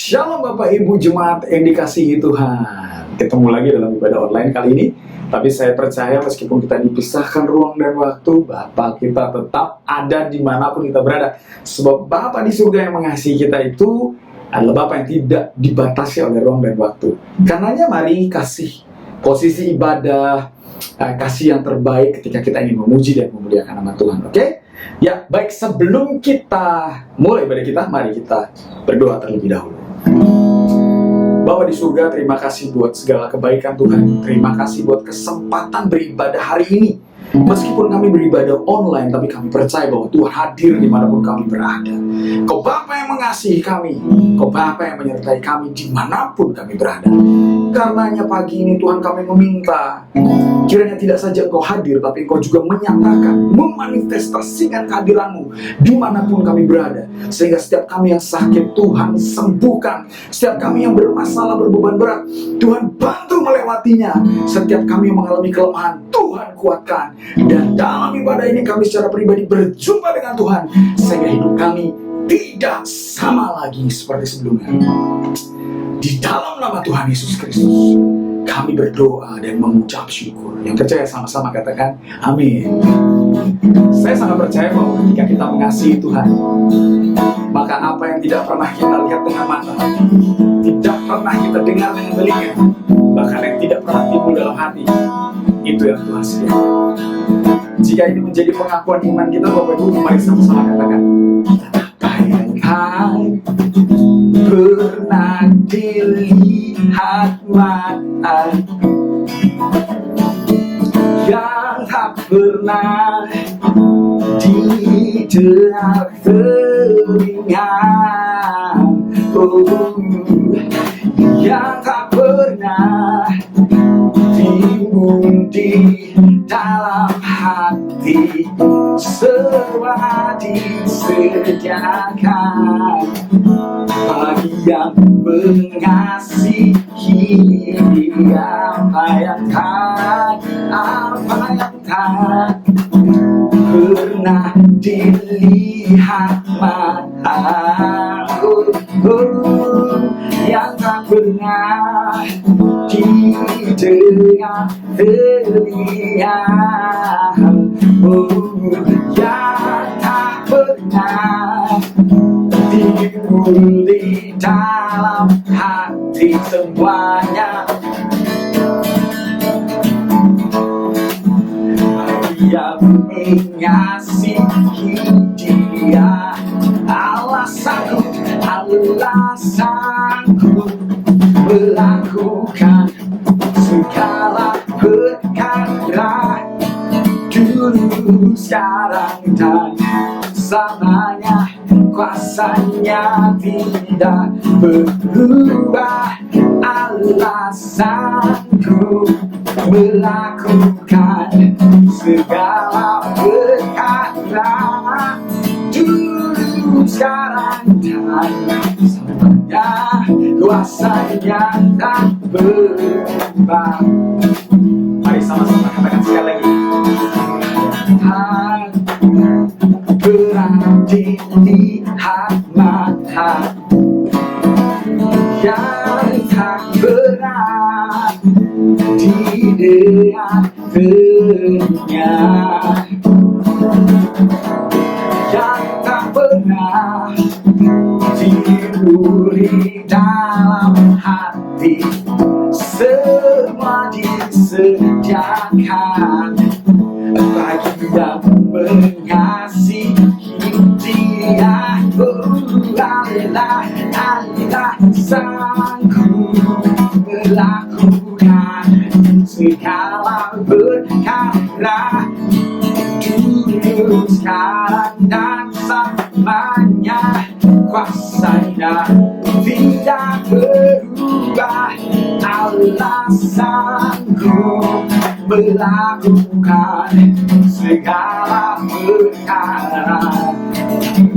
Shalom Bapak Ibu Jemaat yang dikasihi Tuhan. Ketemu lagi dalam ibadah online kali ini. Tapi saya percaya meskipun kita dipisahkan ruang dan waktu, Bapak kita tetap ada dimanapun kita berada. Sebab Bapak di surga yang mengasihi kita itu adalah Bapak yang tidak dibatasi oleh ruang dan waktu. Karenanya mari kasih posisi ibadah, kasih yang terbaik ketika kita ingin memuji dan memuliakan nama Tuhan. Oke? Ya, baik, sebelum kita mulai ibadah kita, mari kita berdoa terlebih dahulu. Bapa di surga, terima kasih buat segala kebaikan Tuhan. Terima kasih buat kesempatan beribadah hari ini. Meskipun kami beribadah online, tapi kami percaya bahwa Tuhan hadir dimanapun kami berada. Kau Bapa yang mengasihi kami, Kau Bapa yang menyertai kami dimanapun kami berada. Karenanya pagi ini Tuhan kami meminta, kiranya tidak saja Engkau hadir, tapi Engkau juga menyatakan, memanifestasikan kehadiran-Mu dimanapun kami berada. Sehingga setiap kami yang sakit, Tuhan sembuhkan. Setiap kami yang bermasalah, berbeban berat, Tuhan bantu melewatinya. Setiap kami yang mengalami kelemahan, Tuhan kuatkan. Dan dalam ibadah ini kami secara pribadi berjumpa dengan Tuhan, sehingga hidup kami tidak sama lagi seperti sebelumnya. Di dalam nama Tuhan Yesus Kristus kami berdoa dan mengucap syukur. Yang percaya sama-sama katakan amin. Saya sangat percaya bahwa ketika kita mengasihi Tuhan, maka apa yang tidak pernah kita lihat dengan mata, tidak pernah kita dengar dengan telinga, bahkan yang tidak pernah timbul dalam hati, itu yang Tuhan sediakan. Jika ini menjadi pengakuan iman kita, Bapak Ibu, mari sama-sama katakan, apa yang pernah dilihat mata, yang tak pernah didengar telinga, yang tak pernah timbul di dalam hati, semua disediakan bagi yang mengasihi. Apa yang tak pernah dilihat mata, yang tak pernah didengar telinga, yang tak pernah timbul di dalam hati, semuanya yang mengasihi Dia. Alasanku melakukan segala perkara, dulu, sekarang, dan selamanya. Kuasanya tidak berubah. Alasanku melakukan segala perkara, dulu, sekarang, dan selamanya. Kuasanya tak berubah. Mari sama-sama katakan sekali lagi. Pernah dilihat mata, yang tak pernah didengar telinga, yang tak pernah timbul di dalam hati, semua disediakan bagi yang mengasihi Dia. Alasanku melakukan segala perkara, dulu, sekarang, dan selamanya. Kuasanya tidak berubah. Alasanku melakukan segala perkara,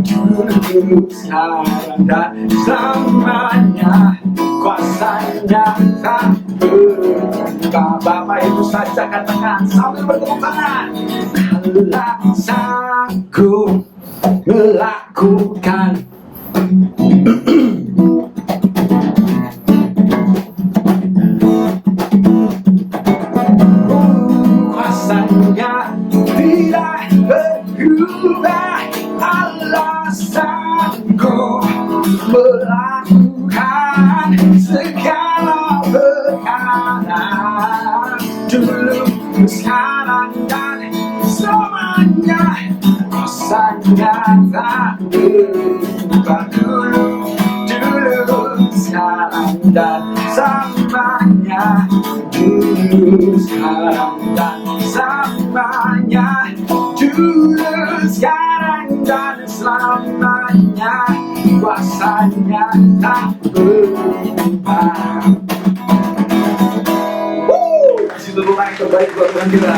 dulu, sekarang, dan selamanya. Kuasanya tak berubah. Bapak Ibu saja katakan sambil bertepuk tangan. Alasanku melakukan berubah, alasanku melakukan segala perkara dulu, sekarang dan selamanya. Rasanya tak berubah dulu, sekarang dan selamanya. Dulu, sekarang dan selamanya. Dulu, sekarang dan selamanya. Kuasanya tak berubah. Kasih tepuk tangan terbaik buat Tuhan kita.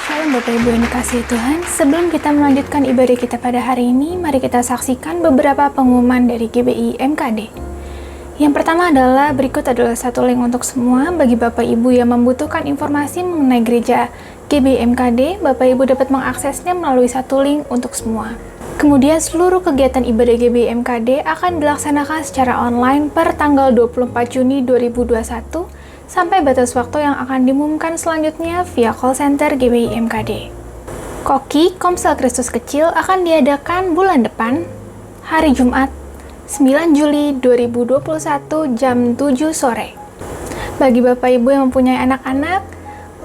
Shalom Bapak Ibu yang dikasihi Tuhan. Sebelum kita melanjutkan ibadah kita pada hari ini, mari kita saksikan beberapa pengumuman dari GBI MKD. Yang pertama berikut adalah satu link untuk semua. Bagi Bapak Ibu yang membutuhkan informasi mengenai gereja GBI MKD, Bapak Ibu dapat mengaksesnya melalui satu link untuk semua. Kemudian seluruh kegiatan ibadah GBI MKD akan dilaksanakan secara online per tanggal 24 Juni 2021 sampai batas waktu yang akan diumumkan selanjutnya via call center GBI MKD. Koki Komsel Kristus Kecil akan diadakan bulan depan, hari Jumat 9 Juli 2021 jam 7 sore. Bagi Bapak Ibu yang mempunyai anak-anak,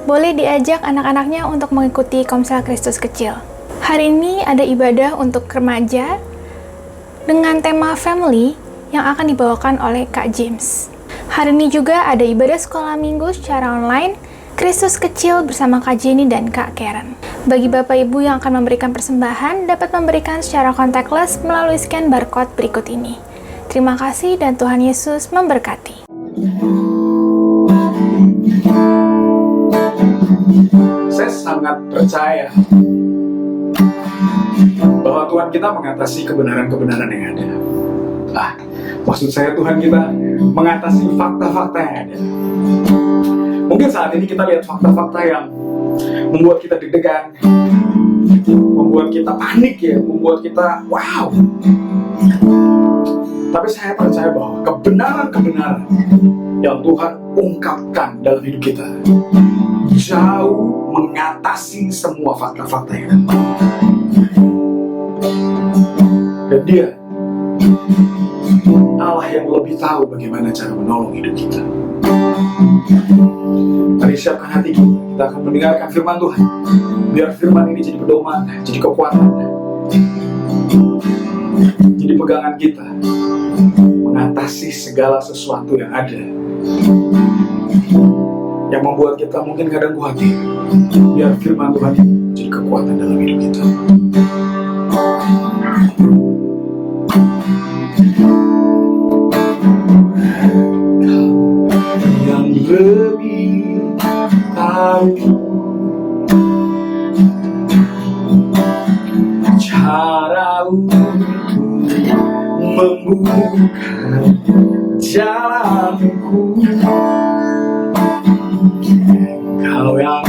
boleh diajak anak-anaknya untuk mengikuti Komsel Kristus Kecil. Hari ini ada ibadah untuk remaja dengan tema family yang akan dibawakan oleh Kak James. Hari ini juga ada ibadah sekolah minggu secara online, Kristus Kecil bersama Kak Jenny dan Kak Karen. Bagi Bapak Ibu yang akan memberikan persembahan, dapat memberikan secara contactless melalui scan barcode berikut ini. Terima kasih dan Tuhan Yesus memberkati. Saya sangat percaya bahwa Tuhan kita mengatasi kebenaran-kebenaran yang ada. Maksud saya Tuhan kita mengatasi fakta-fakta yang ada. Mungkin saat ini kita lihat fakta-fakta yang membuat kita deg-degan, membuat kita panik ya, membuat kita wow. Tapi saya percaya bahwa kebenaran-kebenaran yang Tuhan ungkapkan dalam hidup kita jauh mengatasi semua fakta-fakta yang ada. Dan Dia Allah yang lebih tahu bagaimana cara menolong hidup kita. Mari siapkan hati kita akan mendengarkan firman Tuhan. Biar firman ini jadi pedoman, jadi kekuatan, jadi pegangan kita mengatasi segala sesuatu yang ada, yang membuat kita mungkin kadang khawatir. Biar firman Tuhan ini jadi kekuatan dalam hidup kita. Yang lebih tahu cara untuk membuka jalanku. Kau yang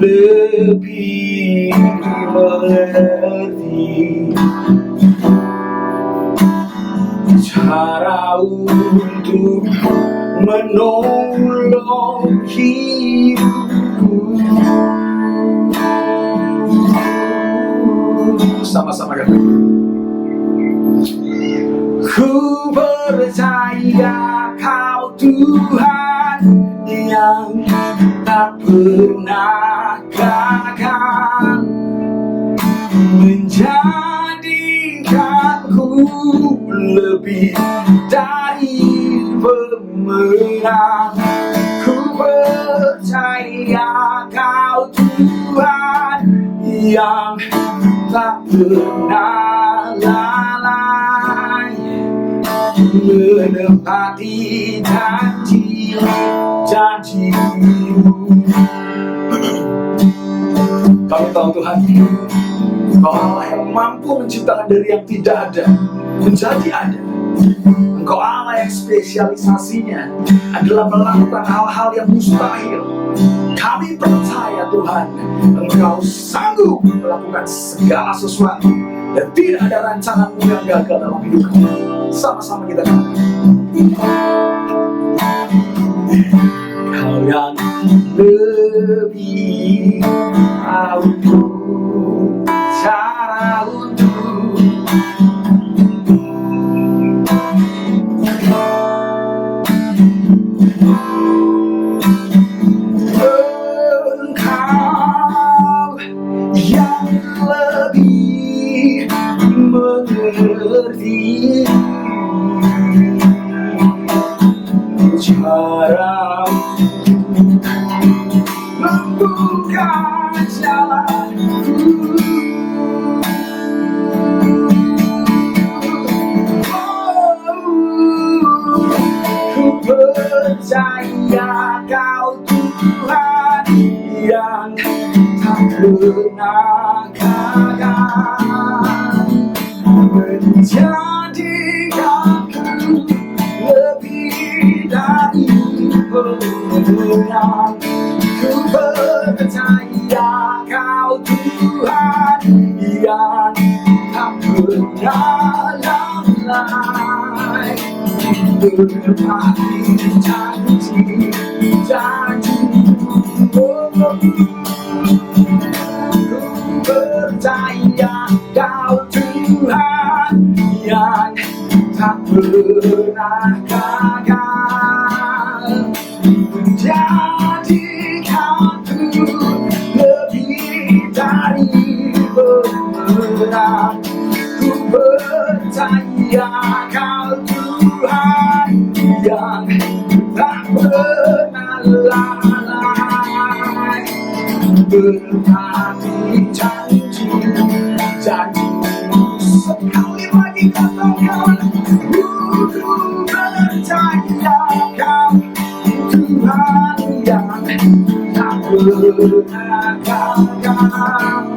lebih mengerti cara untuk menolong hidupku. Sama-sama kata. Ku percaya Kau Tuhan yang tak pernah gagal menjadikanku lebih dari pemenang. Ku percaya Kau Tuhan yang tak pernah lalai menepati janji-janji-Mu. Kami tahu Tuhan, Kau Allah yang mampu menciptakan dari yang tidak ada menjadi ada. Engkau Allah yang spesialisasinya adalah melakukan hal-hal yang mustahil. Kami percaya Tuhan, Engkau sanggup melakukan segala sesuatu dan tidak ada rancangan-Mu yang gagal dalam hidup kami. Sama-sama kita katakan, Kau yang lebih tahu cara untuk engkau yang lebih mengerti cara membuka jalanku. Ku percaya Kau Tuhan yang tak pernah gagal menjadikanku lebih dari pemenang. Ku percaya Kau Tuhan yang tak pernah lalai menepati janji-janji-Mu. Ku percaya Kau Tuhan yang tak pernah gagal menjadikanku lebih dari pemenang. Ku percaya Kau Tuhan yang tak pernah lalai menepati janji-janji-Mu. Sekali lagi katakan, ku percaya Kau Tuhan yang tak pernah gagal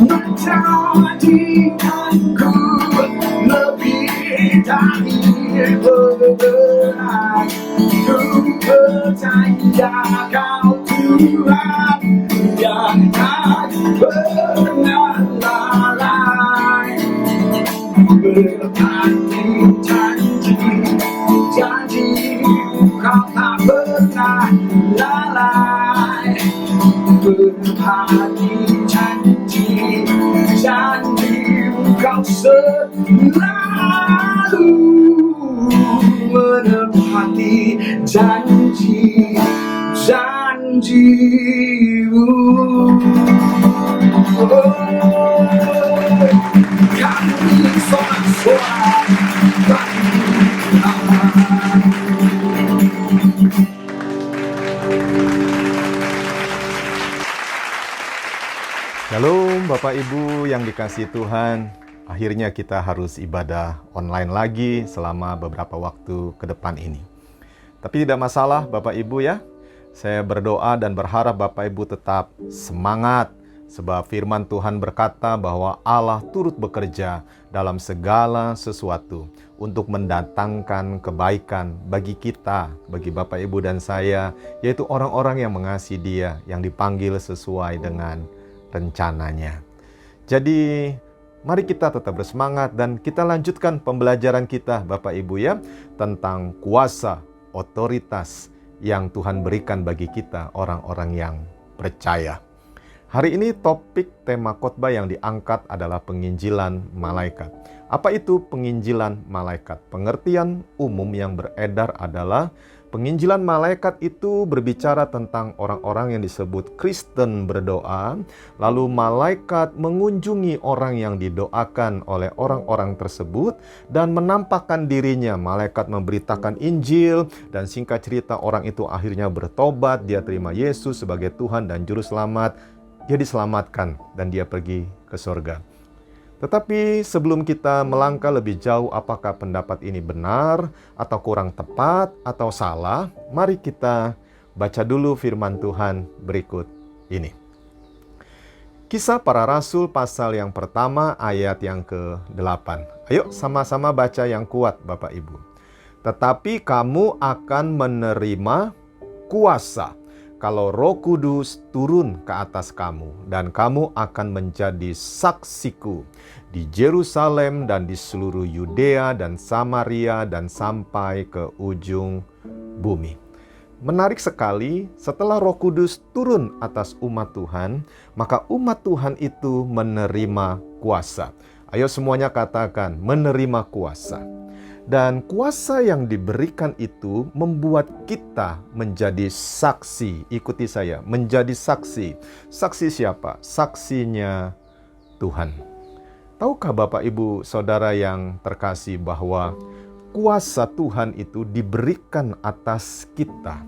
menjadikanku lebih dari pemenang. Ku percaya Kau Tuhan yang tak pernah lalai menepati janji-janji-Mu. Kau tak pernah lalai menepati janji-janji-Mu. Kau selalu menepati janji-janji-Mu. Kami sorak-sorak bagi Allah. Shalom Bapak Ibu yang dikasihi Tuhan. Akhirnya kita harus ibadah online lagi selama beberapa waktu ke depan ini. Tapi tidak masalah Bapak Ibu ya. Saya berdoa dan berharap Bapak Ibu tetap semangat. Sebab firman Tuhan berkata bahwa Allah turut bekerja dalam segala sesuatu untuk mendatangkan kebaikan bagi kita, bagi Bapak Ibu dan saya, yaitu orang-orang yang mengasihi Dia, yang dipanggil sesuai dengan rencananya. Jadi mari kita tetap bersemangat dan kita lanjutkan pembelajaran kita Bapak Ibu ya, tentang kuasa, otoritas yang Tuhan berikan bagi kita orang-orang yang percaya. Hari ini topik tema khotbah yang diangkat adalah penginjilan malaikat. Apa itu penginjilan malaikat? Pengertian umum yang beredar adalah penginjilan malaikat itu berbicara tentang orang-orang yang disebut Kristen berdoa, lalu malaikat mengunjungi orang yang didoakan oleh orang-orang tersebut dan menampakkan dirinya. Malaikat memberitakan Injil dan singkat cerita orang itu akhirnya bertobat, dia terima Yesus sebagai Tuhan dan Juru Selamat. Dia diselamatkan dan dia pergi ke surga. Tetapi sebelum kita melangkah lebih jauh apakah pendapat ini benar atau kurang tepat atau salah, mari kita baca dulu firman Tuhan berikut ini. Kisah Para Rasul pasal yang pertama ayat yang ke-8. Ayo sama-sama baca yang kuat Bapak Ibu. Tetapi kamu akan menerima kuasa kalau Roh Kudus turun ke atas kamu, dan kamu akan menjadi saksiku di Yerusalem dan di seluruh Yudea dan Samaria dan sampai ke ujung bumi. menarik sekali, setelah Roh Kudus turun atas umat Tuhan, maka umat Tuhan itu menerima kuasa. Ayo semuanya katakan, menerima kuasa. Dan kuasa yang diberikan itu membuat kita menjadi saksi. Ikuti saya, menjadi saksi. Saksi siapa? Saksinya Tuhan. Tahukah Bapak Ibu Saudara yang terkasih bahwa kuasa Tuhan itu diberikan atas kita.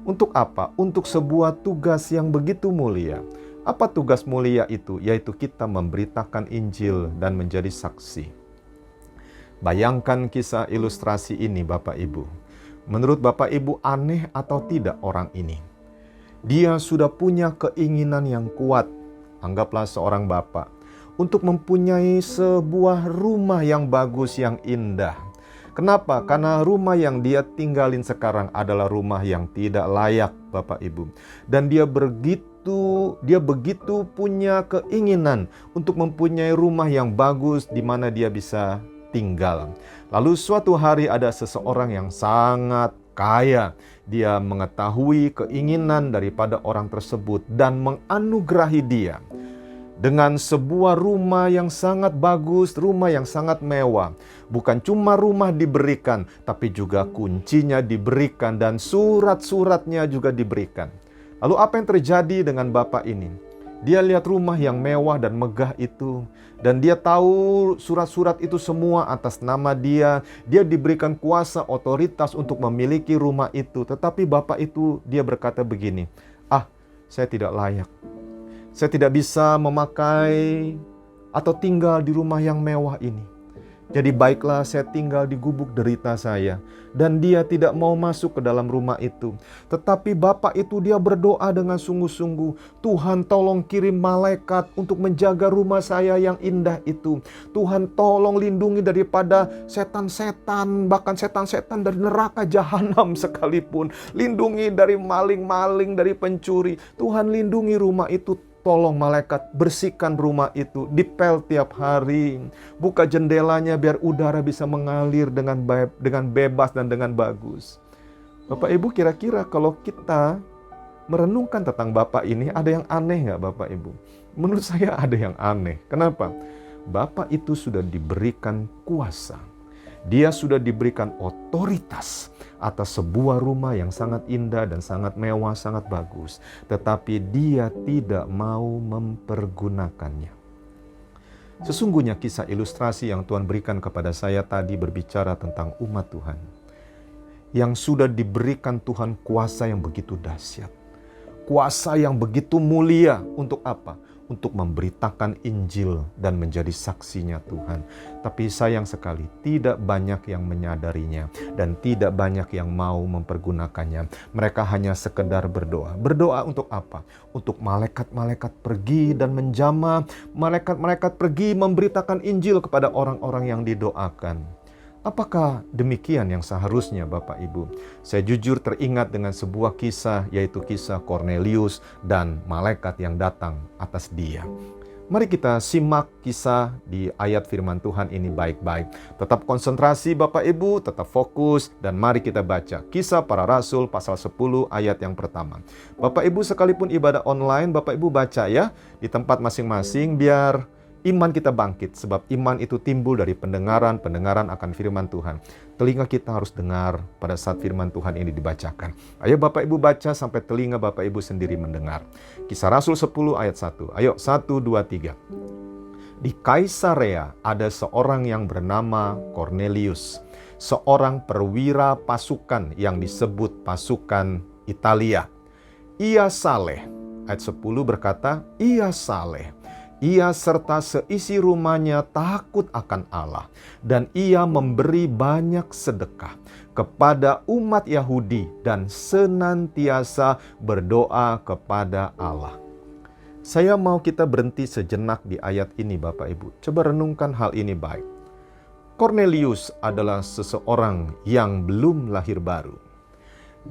Untuk apa? Untuk sebuah tugas yang begitu mulia. Apa tugas mulia itu? Yaitu kita memberitakan Injil dan menjadi saksi. Bayangkan kisah ilustrasi ini Bapak Ibu. Menurut Bapak Ibu aneh atau tidak orang ini? Dia sudah punya keinginan yang kuat. Anggaplah seorang bapak. Untuk mempunyai sebuah rumah yang bagus, yang indah. Kenapa? Karena rumah yang dia tinggalin sekarang adalah rumah yang tidak layak, Bapak Ibu. Dan dia begitu punya keinginan untuk mempunyai rumah yang bagus di mana dia bisa tinggal. Lalu suatu hari ada seseorang yang sangat kaya. Dia mengetahui keinginan daripada orang tersebut dan menganugerahi dia dengan sebuah rumah yang sangat bagus, rumah yang sangat mewah. Bukan cuma rumah diberikan, tapi juga kuncinya diberikan dan surat-suratnya juga diberikan. Lalu apa yang terjadi dengan bapak ini? Dia lihat rumah yang mewah dan megah itu, dan dia tahu surat-surat itu semua atas nama dia. Dia diberikan kuasa, otoritas untuk memiliki rumah itu. Tetapi bapak itu, dia berkata begini, saya tidak layak. Saya tidak bisa memakai atau tinggal di rumah yang mewah ini. Jadi baiklah saya tinggal di gubuk derita saya. Dan dia tidak mau masuk ke dalam rumah itu. Tetapi bapak itu dia berdoa dengan sungguh-sungguh. Tuhan tolong kirim malaikat untuk menjaga rumah saya yang indah itu. Tuhan tolong lindungi daripada setan-setan, bahkan setan-setan dari neraka jahanam sekalipun. Lindungi dari maling-maling, dari pencuri. Tuhan lindungi rumah itu. Tolong malaikat bersihkan rumah itu, dipel tiap hari. Buka jendelanya biar udara bisa mengalir dengan bebas dan dengan bagus. Bapak Ibu, kira-kira kalau kita merenungkan tentang Bapak ini, ada yang aneh nggak Bapak Ibu? Menurut saya ada yang aneh. Kenapa? Bapak itu sudah diberikan kuasa. Dia sudah diberikan otoritas atas sebuah rumah yang sangat indah dan sangat mewah, sangat bagus. Tetapi dia tidak mau mempergunakannya. Sesungguhnya kisah ilustrasi yang Tuhan berikan kepada saya tadi berbicara tentang umat Tuhan. Yang sudah diberikan Tuhan kuasa yang begitu dahsyat. Kuasa yang begitu mulia untuk apa? Untuk memberitakan Injil dan menjadi saksinya Tuhan. Tapi sayang sekali tidak banyak yang menyadarinya dan tidak banyak yang mau mempergunakannya. Mereka hanya sekedar berdoa. Berdoa untuk apa? Untuk malaikat-malaikat pergi dan menjamah. Malaikat-malaikat pergi memberitakan Injil kepada orang-orang yang didoakan. Apakah demikian yang seharusnya Bapak Ibu? Saya jujur teringat dengan sebuah kisah, yaitu kisah Kornelius dan malaikat yang datang atas dia. Mari kita simak kisah di ayat firman Tuhan ini baik-baik. Tetap konsentrasi Bapak Ibu, tetap fokus, dan mari kita baca Kisah Para Rasul pasal 10 ayat yang pertama. Bapak Ibu sekalipun ibadah online, Bapak Ibu baca ya di tempat masing-masing biar iman kita bangkit, sebab iman itu timbul dari pendengaran akan firman Tuhan. Telinga kita harus dengar pada saat firman Tuhan ini dibacakan. Ayo Bapak Ibu baca sampai telinga Bapak Ibu sendiri mendengar. Kisah Rasul 10 ayat 1. Ayo 1, 2, 3. Di Kaisarea ada seorang yang bernama Kornelius, seorang perwira pasukan yang disebut pasukan Italia. Ia saleh. Ayat 10 berkata, ia saleh. Ia serta seisi rumahnya takut akan Allah, dan ia memberi banyak sedekah kepada umat Yahudi dan senantiasa berdoa kepada Allah. Saya mau kita berhenti sejenak di ayat ini Bapak Ibu. Coba renungkan hal ini baik. Kornelius adalah seseorang yang belum lahir baru.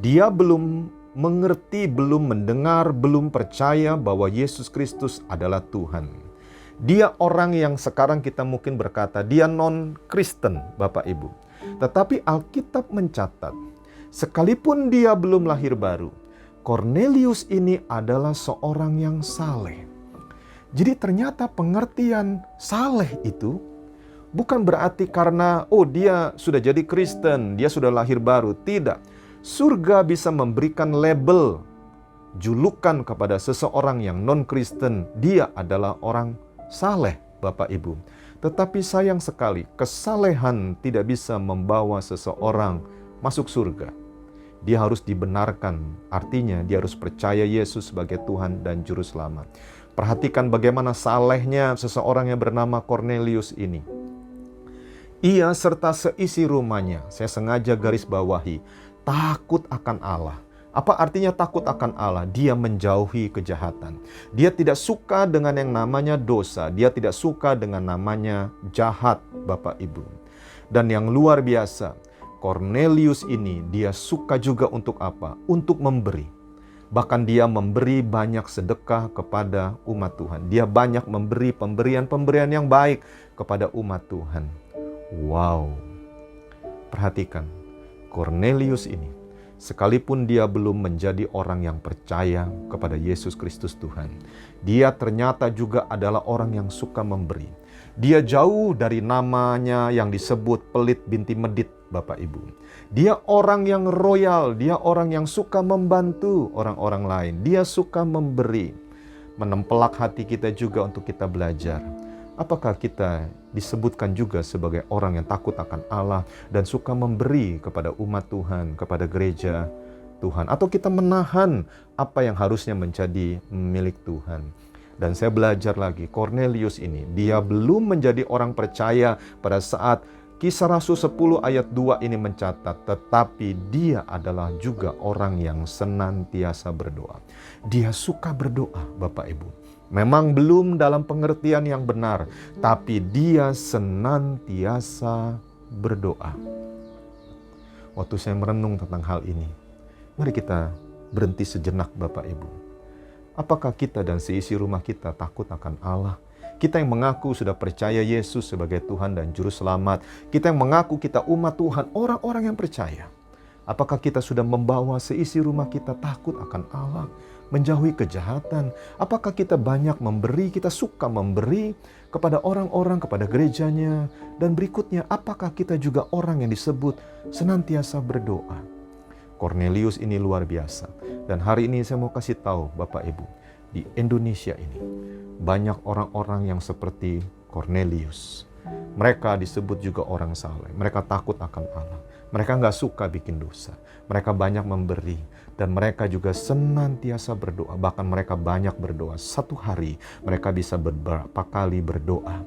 Dia belum mengerti, belum mendengar, belum percaya bahwa Yesus Kristus adalah Tuhan. Dia orang yang sekarang kita mungkin berkata, dia non-Kristen Bapak Ibu. Tetapi Alkitab mencatat, sekalipun dia belum lahir baru, Kornelius ini adalah seorang yang saleh. Jadi ternyata pengertian saleh itu bukan berarti karena dia sudah jadi Kristen, dia sudah lahir baru. Tidak. Surga bisa memberikan label, julukan kepada seseorang yang non-Kristen. Dia adalah orang saleh, Bapak Ibu. Tetapi sayang sekali, kesalehan tidak bisa membawa seseorang masuk surga. Dia harus dibenarkan, artinya dia harus percaya Yesus sebagai Tuhan dan Juru Selamat. Perhatikan bagaimana salehnya seseorang yang bernama Kornelius ini. Ia serta seisi rumahnya, saya sengaja garis bawahi, takut akan Allah. Apa artinya takut akan Allah? Dia menjauhi kejahatan. Dia tidak suka dengan yang namanya dosa. Dia tidak suka dengan namanya jahat, Bapak Ibu. Dan yang luar biasa, Kornelius ini dia suka juga untuk apa? Untuk memberi. Bahkan dia memberi banyak sedekah kepada umat Tuhan. Dia banyak memberi pemberian-pemberian yang baik kepada umat Tuhan. Wow. Perhatikan, Kornelius ini sekalipun dia belum menjadi orang yang percaya kepada Yesus Kristus Tuhan, dia ternyata juga adalah orang yang suka memberi. Dia jauh dari namanya yang disebut pelit binti medit, Bapak Ibu. Dia orang yang royal, dia orang yang suka membantu orang-orang lain. Dia suka memberi. Menempelak hati kita juga untuk kita belajar. Apakah kita disebutkan juga sebagai orang yang takut akan Allah dan suka memberi kepada umat Tuhan, kepada gereja Tuhan? Atau kita menahan apa yang harusnya menjadi milik Tuhan? Dan saya belajar lagi, Kornelius ini, dia belum menjadi orang percaya pada saat Kisah Rasul 10 ayat 2 ini mencatat, tetapi dia adalah juga orang yang senantiasa berdoa. Dia suka berdoa, Bapak Ibu. Memang belum dalam pengertian yang benar, tapi dia senantiasa berdoa. Waktu saya merenung tentang hal ini, mari kita berhenti sejenak, Bapak Ibu. Apakah kita dan seisi rumah kita takut akan Allah? Kita yang mengaku sudah percaya Yesus sebagai Tuhan dan Juru Selamat. Kita yang mengaku kita umat Tuhan, orang-orang yang percaya. Apakah kita sudah membawa seisi rumah kita takut akan Allah? Menjauhi kejahatan. Apakah kita banyak memberi, kita suka memberi kepada orang-orang, kepada gerejanya. Dan berikutnya, apakah kita juga orang yang disebut senantiasa berdoa? Kornelius ini luar biasa. Dan hari ini saya mau kasih tahu Bapak Ibu, di Indonesia ini banyak orang-orang yang seperti Kornelius. Mereka disebut juga orang saleh. Mereka takut akan Allah. Mereka nggak suka bikin dosa. Mereka banyak memberi. Dan mereka juga senantiasa berdoa. Bahkan mereka banyak berdoa. Satu hari mereka bisa beberapa kali berdoa.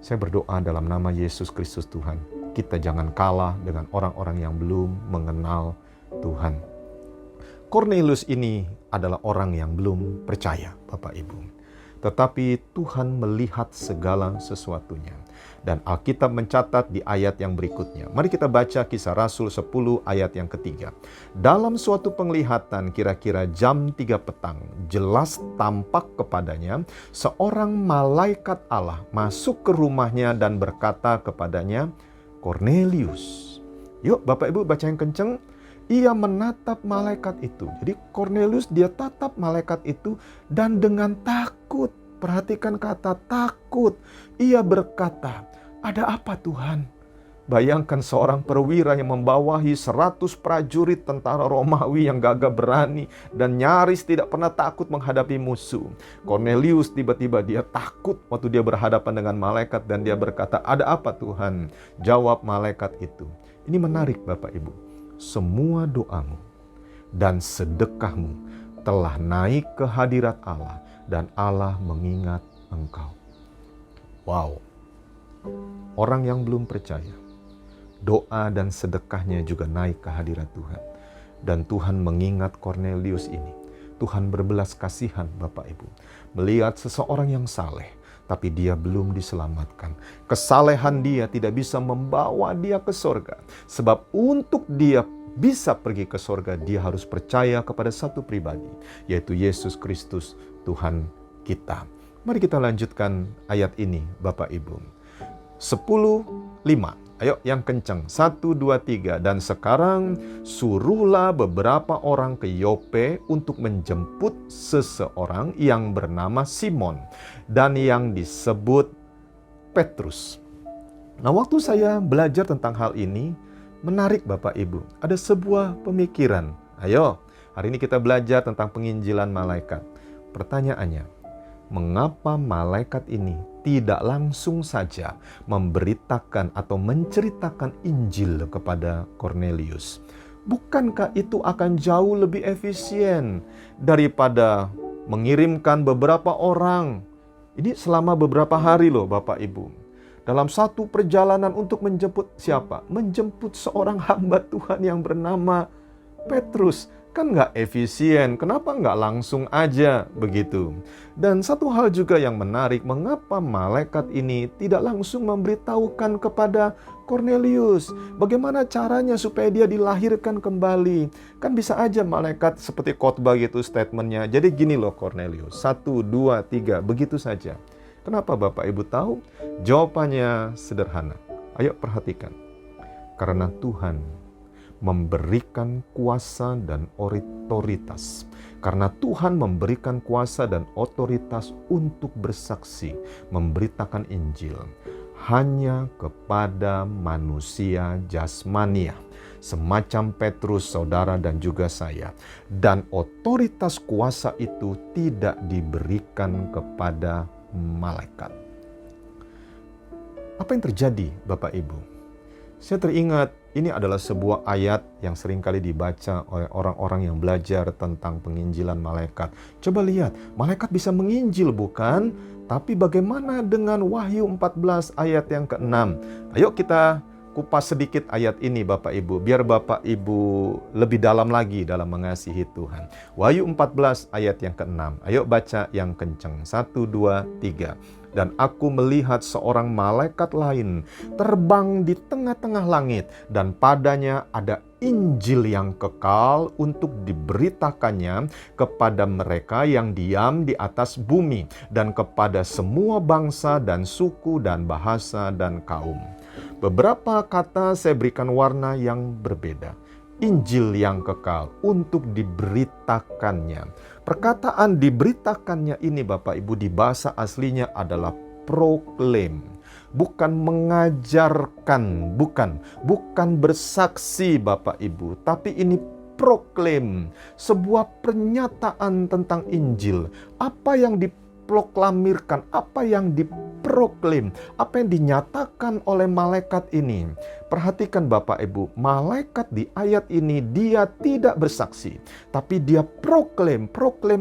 Saya berdoa dalam nama Yesus Kristus Tuhan. Kita jangan kalah dengan orang-orang yang belum mengenal Tuhan. Kornelius ini adalah orang yang belum percaya, Bapak Ibu. Tetapi Tuhan melihat segala sesuatunya. Dan Alkitab mencatat di ayat yang berikutnya. Mari kita baca Kisah Rasul 10 ayat yang ketiga. Dalam suatu penglihatan kira-kira jam 3 petang, jelas tampak kepadanya seorang malaikat Allah masuk ke rumahnya dan berkata kepadanya, Kornelius. Yuk Bapak Ibu baca yang kenceng. Ia menatap malaikat itu. Jadi Kornelius dia tatap malaikat itu dan dengan takut. Perhatikan kata takut. Ia berkata, ada apa Tuhan? Bayangkan seorang perwira yang membawahi 100 prajurit tentara Romawi yang gagah berani dan nyaris tidak pernah takut menghadapi musuh. Kornelius tiba-tiba dia takut waktu dia berhadapan dengan malaikat dan dia berkata, ada apa Tuhan? Jawab malaikat itu. Ini menarik Bapak Ibu. Semua doamu dan sedekahmu telah naik ke hadirat Allah dan Allah mengingat engkau. Wow. Orang yang belum percaya, doa dan sedekahnya juga naik ke hadirat Tuhan. Dan Tuhan mengingat Kornelius ini. Tuhan berbelas kasihan Bapak Ibu. Melihat seseorang yang saleh, tapi dia belum diselamatkan. Kesalehan dia tidak bisa membawa dia ke sorga. Sebab untuk dia bisa pergi ke sorga, dia harus percaya kepada satu pribadi, yaitu Yesus Kristus, Tuhan kita. Mari kita lanjutkan ayat ini, Bapak Ibu. 10:5, Ayo yang kencang. 1, 2, 3. Dan sekarang suruhlah beberapa orang ke Yope untuk menjemput seseorang yang bernama Simon dan yang disebut Petrus. Nah, waktu saya belajar tentang hal ini, menarik Bapak Ibu. Ada sebuah pemikiran. Ayo, hari ini kita belajar tentang penginjilan malaikat. Pertanyaannya, mengapa malaikat ini tidak langsung saja memberitakan atau menceritakan Injil kepada Kornelius? Bukankah itu akan jauh lebih efisien daripada mengirimkan beberapa orang? Ini selama beberapa hari loh Bapak Ibu. Dalam satu perjalanan untuk menjemput siapa? Menjemput seorang hamba Tuhan yang bernama Petrus. Kan nggak efisien, kenapa nggak langsung aja begitu? Dan satu hal juga yang menarik, mengapa malaikat ini tidak langsung memberitahukan kepada Kornelius? Bagaimana caranya supaya dia dilahirkan kembali? Kan bisa aja malaikat seperti khotbah gitu statementnya. Jadi gini loh Kornelius, 1, 2, 3, begitu saja. Kenapa Bapak Ibu tahu? Jawabannya sederhana. Ayo perhatikan. Karena Tuhan memberikan kuasa dan otoritas. Karena Tuhan memberikan kuasa dan otoritas untuk bersaksi, memberitakan Injil hanya kepada manusia jasmania, semacam Petrus, saudara dan juga saya. Dan otoritas kuasa itu tidak diberikan kepada malaikat. Apa yang terjadi, Bapak Ibu? Saya teringat ini adalah sebuah ayat yang seringkali dibaca oleh orang-orang yang belajar tentang penginjilan malaikat. Coba lihat, malaikat bisa menginjil bukan? Tapi bagaimana dengan Wahyu 14 ayat yang ke-6? Ayo kita kupas sedikit ayat ini Bapak Ibu, biar Bapak Ibu lebih dalam lagi dalam mengasihi Tuhan. Wahyu 14 ayat yang ke-6. Ayo baca yang kencang. 1, 2, 3. Dan aku melihat seorang malaikat lain terbang di tengah-tengah langit, dan padanya ada Injil yang kekal untuk diberitakannya kepada mereka yang diam di atas bumi, dan kepada semua bangsa dan suku dan bahasa dan kaum. Beberapa kata saya berikan warna yang berbeda. Injil yang kekal untuk diberitakannya. Perkataan diberitakannya ini Bapak Ibu di bahasa aslinya adalah proclaim. Bukan mengajarkan, bukan bersaksi Bapak Ibu, tapi ini proclaim, sebuah pernyataan tentang Injil. Apa yang diproklamirkan, apa yang diproklaim, apa yang dinyatakan oleh malaikat ini. Perhatikan Bapak Ibu, malaikat di ayat ini dia tidak bersaksi, tapi dia proclaim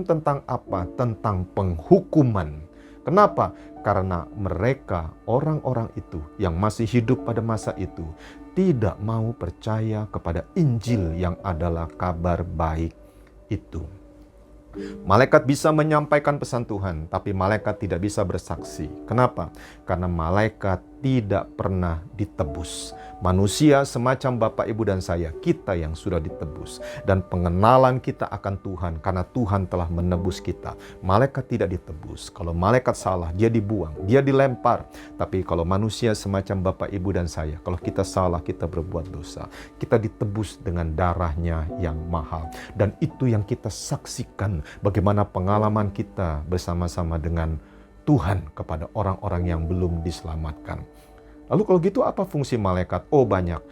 tentang apa? Tentang penghukuman. Kenapa? Karena mereka, orang-orang itu yang masih hidup pada masa itu, tidak mau percaya kepada Injil yang adalah kabar baik itu. Malaikat bisa menyampaikan pesan Tuhan, tapi malaikat tidak bisa bersaksi. Kenapa? Karena malaikat tidak pernah ditebus. Manusia semacam Bapak, Ibu, dan saya, kita yang sudah ditebus. Dan pengenalan kita akan Tuhan, karena Tuhan telah menebus kita. Malaikat tidak ditebus. Kalau malaikat salah, dia dibuang, dia dilempar. Tapi kalau manusia semacam Bapak, Ibu, dan saya, kalau kita salah, kita berbuat dosa, kita ditebus dengan darahnya yang mahal. Dan itu yang kita saksikan, bagaimana pengalaman kita bersama-sama dengan Tuhan kepada orang-orang yang belum diselamatkan. Lalu kalau gitu apa fungsi malaikat? Oh banyak.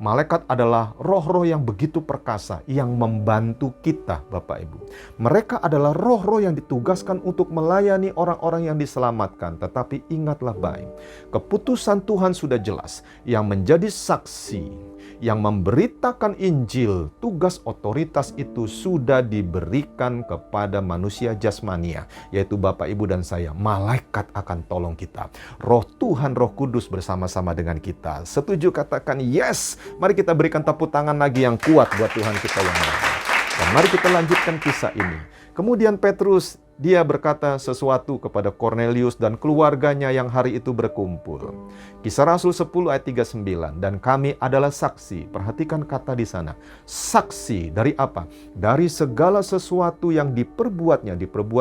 Malaikat adalah roh-roh yang begitu perkasa yang membantu kita Bapak Ibu. Mereka adalah roh-roh yang ditugaskan untuk melayani orang-orang yang diselamatkan. Tetapi ingatlah baik, keputusan Tuhan sudah jelas. Yang menjadi saksi, yang memberitakan Injil, tugas otoritas itu sudah diberikan kepada manusia jasmania, yaitu Bapak, Ibu, dan saya. Malaikat akan tolong kita. Roh Tuhan, Roh Kudus bersama-sama dengan kita. Setuju? Katakan yes. Mari kita berikan tepuk tangan lagi yang kuat buat Tuhan kita yang baik. Dan mari kita lanjutkan kisah ini. Kemudian Petrus dia berkata sesuatu kepada Kornelius dan keluarganya yang hari itu berkumpul. Kisah Rasul 10 ayat 39, dan kami adalah saksi. Perhatikan kata di sana. Saksi dari apa? Dari segala sesuatu yang diperbuat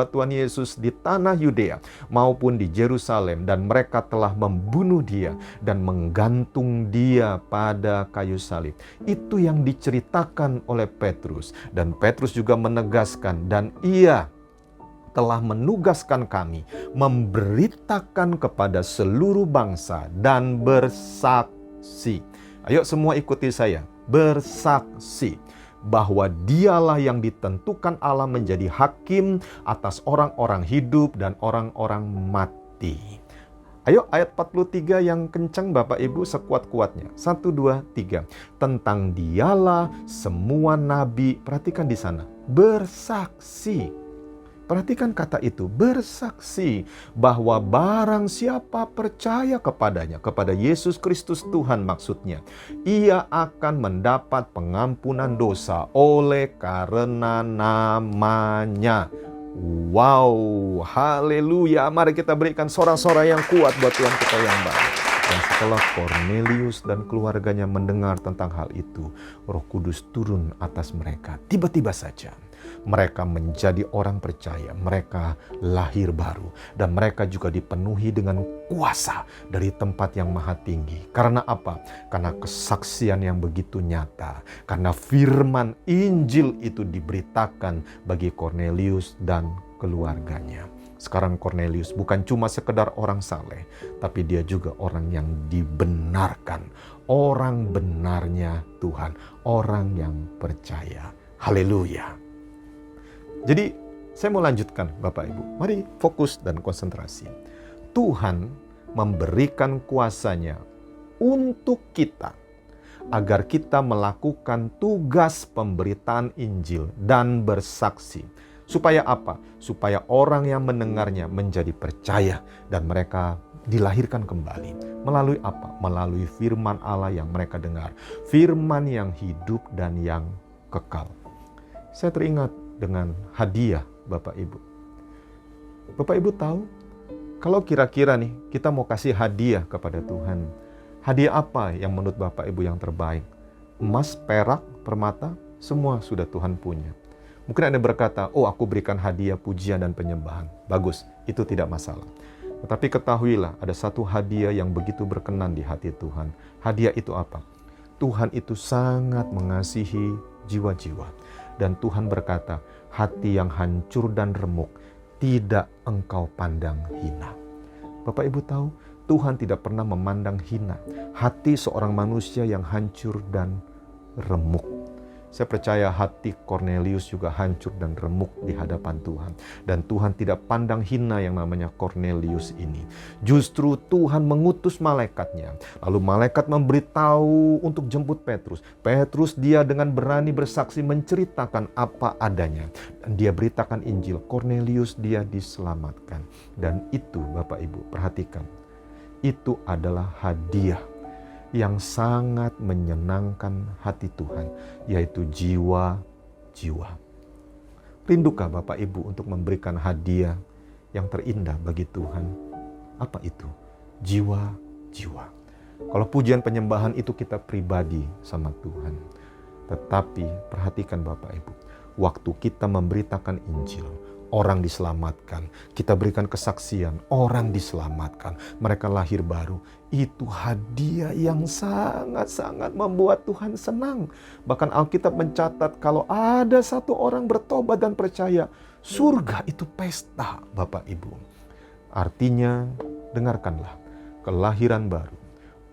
Tuhan Yesus di tanah Yudea maupun di Yerusalem, dan mereka telah membunuh dia dan menggantung dia pada kayu salib. Itu yang diceritakan oleh Petrus, dan Petrus juga menegaskan, dan ia telah menugaskan kami memberitakan kepada seluruh bangsa dan bersaksi. Ayo semua ikuti saya. Bersaksi bahwa dialah yang ditentukan Allah menjadi hakim atas orang-orang hidup dan orang-orang mati. Ayo ayat 43 yang kencang Bapak Ibu sekuat-kuatnya. 1, 2, 3. Tentang dialah semua nabi, perhatikan di sana, bersaksi. Perhatikan kata itu, bersaksi bahwa barang siapa percaya kepadanya, kepada Yesus Kristus Tuhan maksudnya, ia akan mendapat pengampunan dosa oleh karena namanya. Wow, haleluya. Mari kita berikan sorak-sorai yang kuat buat Tuhan kita yang baik. Dan setelah Kornelius dan keluarganya mendengar tentang hal itu, Roh Kudus turun atas mereka. Tiba-tiba saja mereka menjadi orang percaya, mereka lahir baru, dan mereka juga dipenuhi dengan kuasa dari tempat yang maha tinggi. Karena apa? Karena kesaksian yang begitu nyata, karena firman Injil itu diberitakan bagi Kornelius dan keluarganya. Sekarang Kornelius bukan cuma sekedar orang saleh, tapi dia juga orang yang dibenarkan, orang benarnya Tuhan, orang yang percaya. Haleluya. Jadi saya mau lanjutkan Bapak Ibu. Mari fokus dan konsentrasi. Tuhan memberikan kuasanya untuk kita agar kita melakukan tugas pemberitaan Injil dan bersaksi. Supaya apa? Supaya orang yang mendengarnya menjadi percaya dan mereka dilahirkan kembali. Melalui apa? Melalui firman Allah yang mereka dengar. Firman yang hidup dan yang kekal. Saya teringat dengan hadiah Bapak Ibu. Bapak Ibu tahu, kalau kira-kira nih kita mau kasih hadiah kepada Tuhan, hadiah apa yang menurut Bapak Ibu yang terbaik? Emas, perak, permata, semua sudah Tuhan punya. Mungkin Anda berkata, oh aku berikan hadiah pujian dan penyembahan. Bagus, itu tidak masalah. Tetapi ketahuilah ada satu hadiah yang begitu berkenan di hati Tuhan. Hadiah itu apa? Tuhan itu sangat mengasihi jiwa-jiwa. Dan Tuhan berkata, hati yang hancur dan remuk tidak engkau pandang hina. Bapak Ibu tahu, Tuhan tidak pernah memandang hina hati seorang manusia yang hancur dan remuk. Saya percaya hati Kornelius juga hancur dan remuk di hadapan Tuhan. Dan Tuhan tidak pandang hina yang namanya Kornelius ini. Justru Tuhan mengutus malaikatnya. Lalu malaikat memberitahu untuk jemput Petrus. Petrus dia dengan berani bersaksi menceritakan apa adanya. Dan dia beritakan Injil. Kornelius dia diselamatkan. Dan itu Bapak Ibu perhatikan. Itu adalah hadiah yang sangat menyenangkan hati Tuhan, yaitu jiwa-jiwa. Rindukah Bapak Ibu untuk memberikan hadiah yang terindah bagi Tuhan? Apa itu? Jiwa-jiwa. Kalau pujian penyembahan itu kita pribadi sama Tuhan. Tetapi perhatikan Bapak Ibu, waktu kita memberitakan Injil, orang diselamatkan, kita berikan kesaksian, orang diselamatkan, mereka lahir baru. Itu hadiah yang sangat-sangat membuat Tuhan senang. Bahkan Alkitab mencatat kalau ada satu orang bertobat dan percaya, surga itu pesta Bapak Ibu. Artinya, dengarkanlah, kelahiran baru.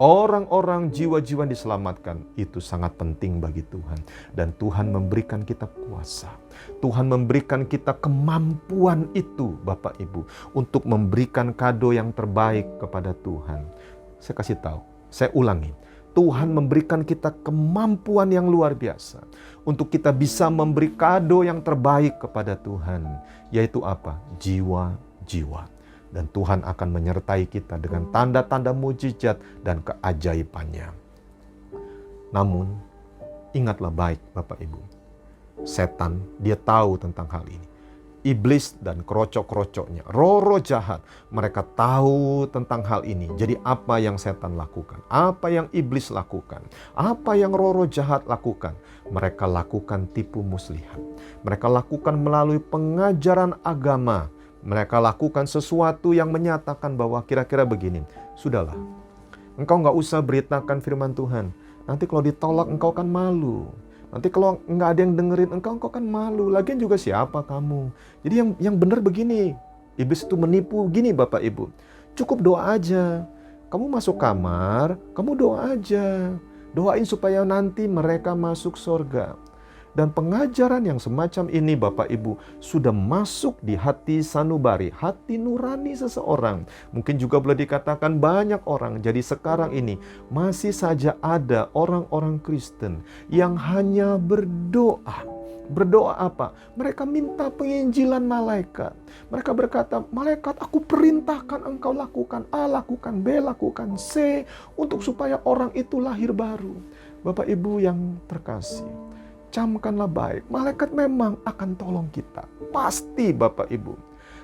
Orang-orang jiwa-jiwa yang diselamatkan itu sangat penting bagi Tuhan. Dan Tuhan memberikan kita kuasa. Tuhan memberikan kita kemampuan itu Bapak Ibu. Untuk memberikan kado yang terbaik kepada Tuhan. Saya kasih tahu, saya ulangi. Tuhan memberikan kita kemampuan yang luar biasa. Untuk kita bisa memberi kado yang terbaik kepada Tuhan. Yaitu apa? Jiwa-jiwa. Dan Tuhan akan menyertai kita dengan tanda-tanda mujizat dan keajaibannya. Namun, ingatlah baik Bapak Ibu. Setan, dia tahu tentang hal ini. Iblis dan kerocok-kerocoknya, roh-roh jahat, mereka tahu tentang hal ini. Jadi apa yang setan lakukan? Apa yang iblis lakukan? Apa yang roh-roh jahat lakukan? Mereka lakukan tipu muslihat. Mereka lakukan melalui pengajaran agama. Mereka lakukan sesuatu yang menyatakan bahwa kira-kira begini, sudahlah, engkau nggak usah beritakan firman Tuhan. Nanti kalau ditolak engkau kan malu. Nanti kalau nggak ada yang dengerin engkau kan malu. Lagian juga siapa kamu? Jadi yang benar begini. Iblis itu menipu gini Bapak Ibu. Cukup doa aja. Kamu masuk kamar, kamu doa aja. Doain supaya nanti mereka masuk surga. Dan pengajaran yang semacam ini Bapak Ibu sudah masuk di hati sanubari, hati nurani seseorang. Mungkin juga boleh dikatakan banyak orang. Jadi sekarang ini masih saja ada orang-orang Kristen yang hanya berdoa. Berdoa apa? Mereka minta penginjilan malaikat. Mereka berkata, malaikat aku perintahkan engkau lakukan A, lakukan B, lakukan C. Untuk supaya orang itu lahir baru. Bapak Ibu yang terkasih, camkanlah baik, malaikat memang akan tolong kita. Pasti Bapak Ibu.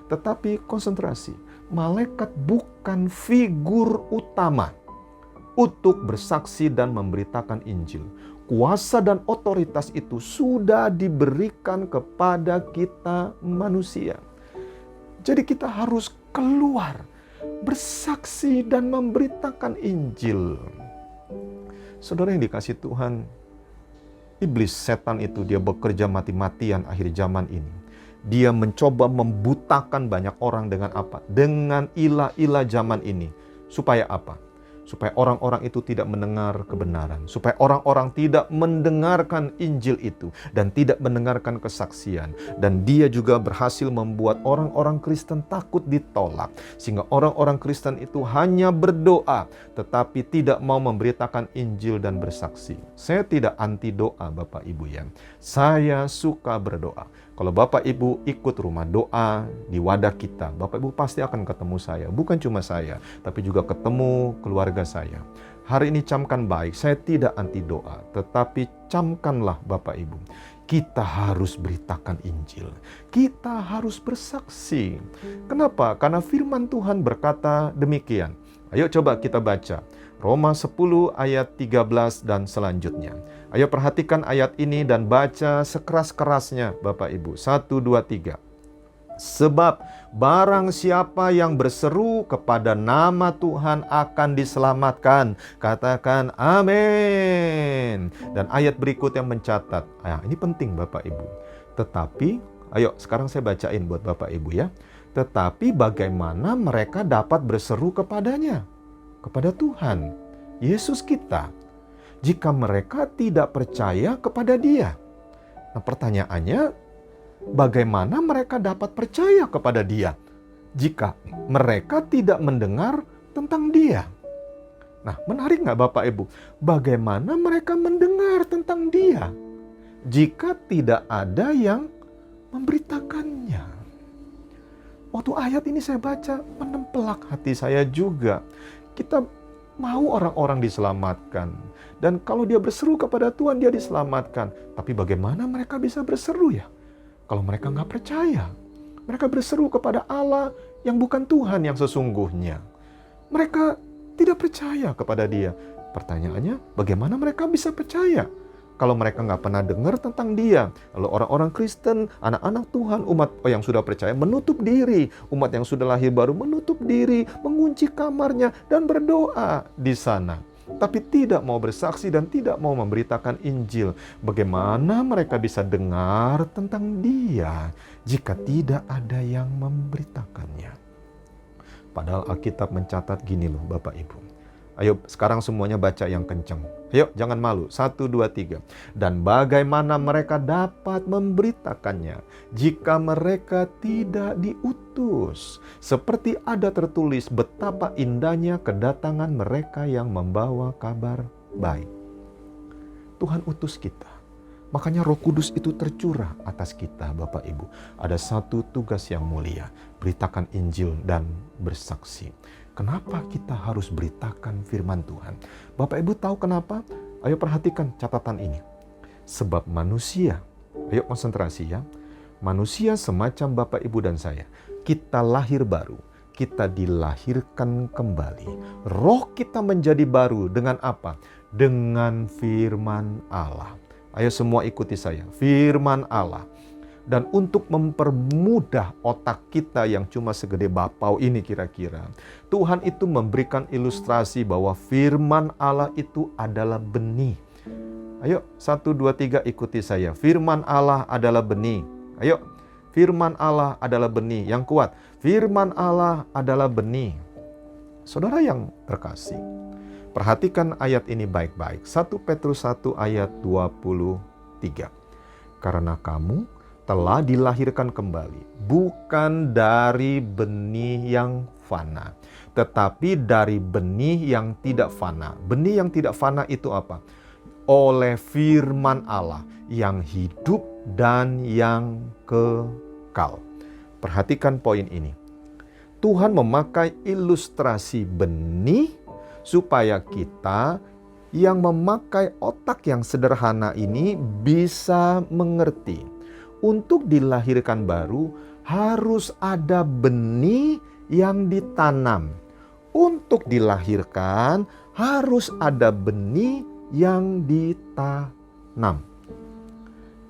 Tetapi konsentrasi, malaikat bukan figur utama untuk bersaksi dan memberitakan Injil. Kuasa dan otoritas itu sudah diberikan kepada kita manusia. Jadi kita harus keluar, bersaksi dan memberitakan Injil. Saudara yang dikasihi Tuhan, iblis, setan itu dia bekerja mati-matian akhir zaman ini. Dia mencoba membutakan banyak orang dengan apa? Dengan ilah-ilah zaman ini. Supaya apa? Supaya orang-orang itu tidak mendengar kebenaran. Supaya orang-orang tidak mendengarkan Injil itu. Dan tidak mendengarkan kesaksian. Dan dia juga berhasil membuat orang-orang Kristen takut ditolak. Sehingga orang-orang Kristen itu hanya berdoa. Tetapi tidak mau memberitakan Injil dan bersaksi. Saya tidak anti doa Bapak Ibu ya. Saya suka berdoa. Kalau Bapak Ibu ikut rumah doa di wadah kita, Bapak Ibu pasti akan ketemu saya. Bukan cuma saya, tapi juga ketemu keluarga saya. Hari ini camkan baik, saya tidak anti doa. Tetapi camkanlah Bapak Ibu. Kita harus beritakan Injil. Kita harus bersaksi. Kenapa? Karena firman Tuhan berkata demikian. Ayo coba kita baca. Roma 10 ayat 13 dan selanjutnya. Ayo perhatikan ayat ini dan baca sekeras-kerasnya Bapak Ibu. 1, 2, 3. Sebab barang siapa yang berseru kepada nama Tuhan akan diselamatkan. Katakan amin. Dan ayat berikut yang mencatat. Ini penting Bapak Ibu. Tetapi, ayo sekarang saya bacain buat Bapak Ibu ya. Tetapi bagaimana mereka dapat berseru kepadanya? Kepada Tuhan, Yesus kita, jika mereka tidak percaya kepada Dia. Nah pertanyaannya, bagaimana mereka dapat percaya kepada Dia jika mereka tidak mendengar tentang Dia? Nah menarik nggak Bapak Ibu? Bagaimana mereka mendengar tentang Dia jika tidak ada yang memberitakannya? Waktu ayat ini saya baca, menempelak hati saya juga. Kita mau orang-orang diselamatkan. Dan kalau dia berseru kepada Tuhan, dia diselamatkan. Tapi bagaimana mereka bisa berseru ya? Kalau mereka nggak percaya. Mereka berseru kepada Allah yang bukan Tuhan yang sesungguhnya. Mereka tidak percaya kepada Dia. Pertanyaannya, bagaimana mereka bisa percaya? Kalau mereka nggak pernah dengar tentang Dia. Lalu orang-orang Kristen, anak-anak Tuhan, umat yang sudah percaya menutup diri. Umat yang sudah lahir baru menutup diri, mengunci kamarnya dan berdoa di sana. Tapi tidak mau bersaksi dan tidak mau memberitakan Injil. Bagaimana mereka bisa dengar tentang Dia jika tidak ada yang memberitakannya? Padahal Alkitab mencatat gini loh Bapak Ibu. Ayo sekarang semuanya baca yang kencang. Ayo jangan malu. 1, 2, 3. Dan bagaimana mereka dapat memberitakannya jika mereka tidak diutus? Seperti ada tertulis betapa indahnya kedatangan mereka yang membawa kabar baik. Tuhan utus kita. Makanya Roh Kudus itu tercurah atas kita Bapak Ibu. Ada satu tugas yang mulia. Beritakan Injil dan bersaksi. Kenapa kita harus beritakan firman Tuhan? Bapak Ibu tahu kenapa? Ayo perhatikan catatan ini. Sebab manusia, ayo konsentrasi ya. Manusia semacam Bapak, Ibu, dan saya. Kita lahir baru. Kita dilahirkan kembali. Roh kita menjadi baru dengan apa? Dengan firman Allah. Ayo semua ikuti saya. Firman Allah. Dan untuk mempermudah otak kita yang cuma segede bapau ini kira-kira, Tuhan itu memberikan ilustrasi bahwa firman Allah itu adalah benih. Ayo, 1, 2, 3 ikuti saya. Firman Allah adalah benih. Ayo, firman Allah adalah benih. Yang kuat, firman Allah adalah benih. Saudara yang terkasih, perhatikan ayat ini baik-baik. 1 Petrus 1 ayat 23. Karena kamu telah dilahirkan kembali, bukan dari benih yang fana, tetapi dari benih yang tidak fana. Benih yang tidak fana itu apa? Oleh firman Allah yang hidup dan yang kekal. Perhatikan poin ini. Tuhan memakai ilustrasi benih supaya kita yang memakai otak yang sederhana ini bisa mengerti. Untuk dilahirkan baru harus ada benih yang ditanam. Untuk dilahirkan harus ada benih yang ditanam.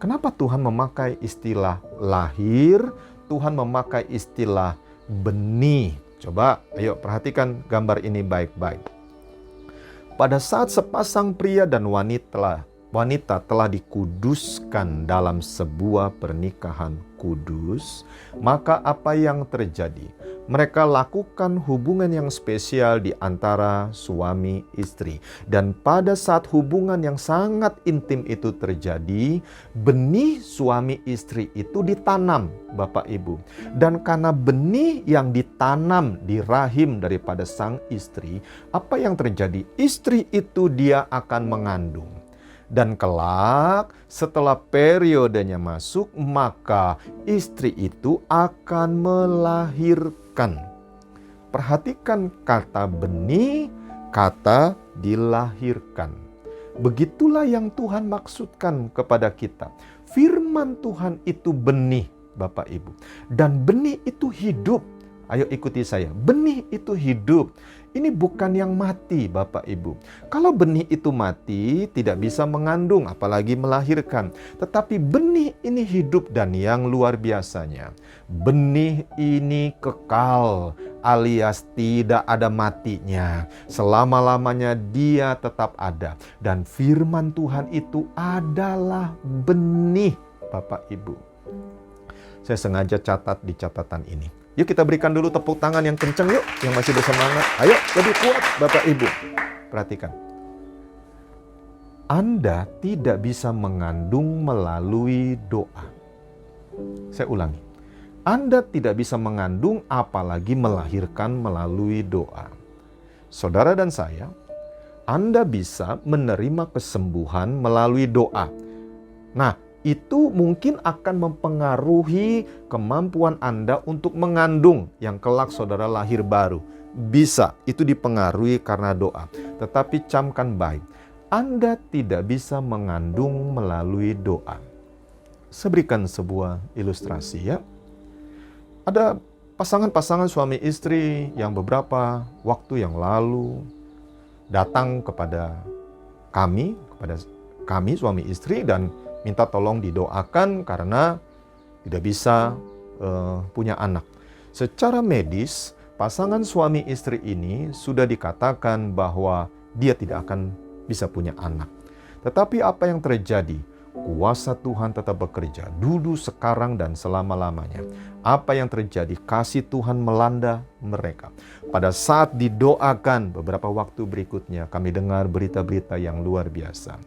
Kenapa Tuhan memakai istilah lahir? Tuhan memakai istilah benih. Coba, ayo perhatikan gambar ini baik-baik. Pada saat sepasang pria dan wanita telah dikuduskan dalam sebuah pernikahan kudus, maka apa yang terjadi? Mereka lakukan hubungan yang spesial di antara suami istri. Dan pada saat hubungan yang sangat intim itu terjadi, benih suami istri itu ditanam, Bapak Ibu. Dan karena benih yang ditanam di rahim daripada sang istri, apa yang terjadi? Istri itu dia akan mengandung. Dan kelak setelah periodenya masuk, maka istri itu akan melahirkan. Perhatikan kata benih, kata dilahirkan. Begitulah yang Tuhan maksudkan kepada kita. Firman Tuhan itu benih, Bapak Ibu. Dan benih itu hidup. Ayo ikuti saya. Benih itu hidup. Ini bukan yang mati, Bapak Ibu. Kalau benih itu mati, tidak bisa mengandung, apalagi melahirkan. Tetapi benih ini hidup, dan yang luar biasanya, benih ini kekal, alias tidak ada matinya. Selama-lamanya dia tetap ada. Dan firman Tuhan itu adalah benih, Bapak Ibu. Saya sengaja catat di catatan ini. Yuk kita berikan dulu tepuk tangan yang kencang yuk, yang masih bersemangat. Ayo, lebih kuat Bapak Ibu. Perhatikan. Anda tidak bisa mengandung melalui doa. Saya ulangi. Anda tidak bisa mengandung apalagi melahirkan melalui doa. Saudara dan saya, Anda bisa menerima kesembuhan melalui doa. Nah, itu mungkin akan mempengaruhi kemampuan Anda untuk mengandung yang kelak saudara lahir baru. Bisa, itu dipengaruhi karena doa. Tetapi camkan baik, Anda tidak bisa mengandung melalui doa. Saya berikan sebuah ilustrasi ya. Ada pasangan-pasangan suami istri yang beberapa waktu yang lalu datang kepada kami suami istri dan minta tolong didoakan karena tidak bisa punya anak. Secara medis, pasangan suami istri ini sudah dikatakan bahwa dia tidak akan bisa punya anak. Tetapi apa yang terjadi? Kuasa Tuhan tetap bekerja dulu, sekarang, dan selama-lamanya. Apa yang terjadi? Kasih Tuhan melanda mereka. Pada saat didoakan beberapa waktu berikutnya, kami dengar berita-berita yang luar biasa.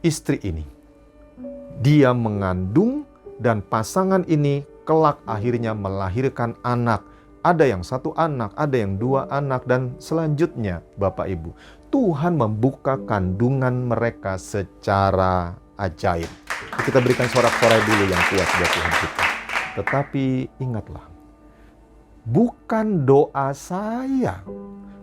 Istri ini, dia mengandung dan pasangan ini kelak akhirnya melahirkan anak. Ada yang 1 anak, ada yang 2 anak, dan selanjutnya Bapak Ibu, Tuhan membuka kandungan mereka secara ajaib. Kita berikan sorak-sorai dulu yang kuat buat Tuhan kita. Tetapi ingatlah, bukan doa saya,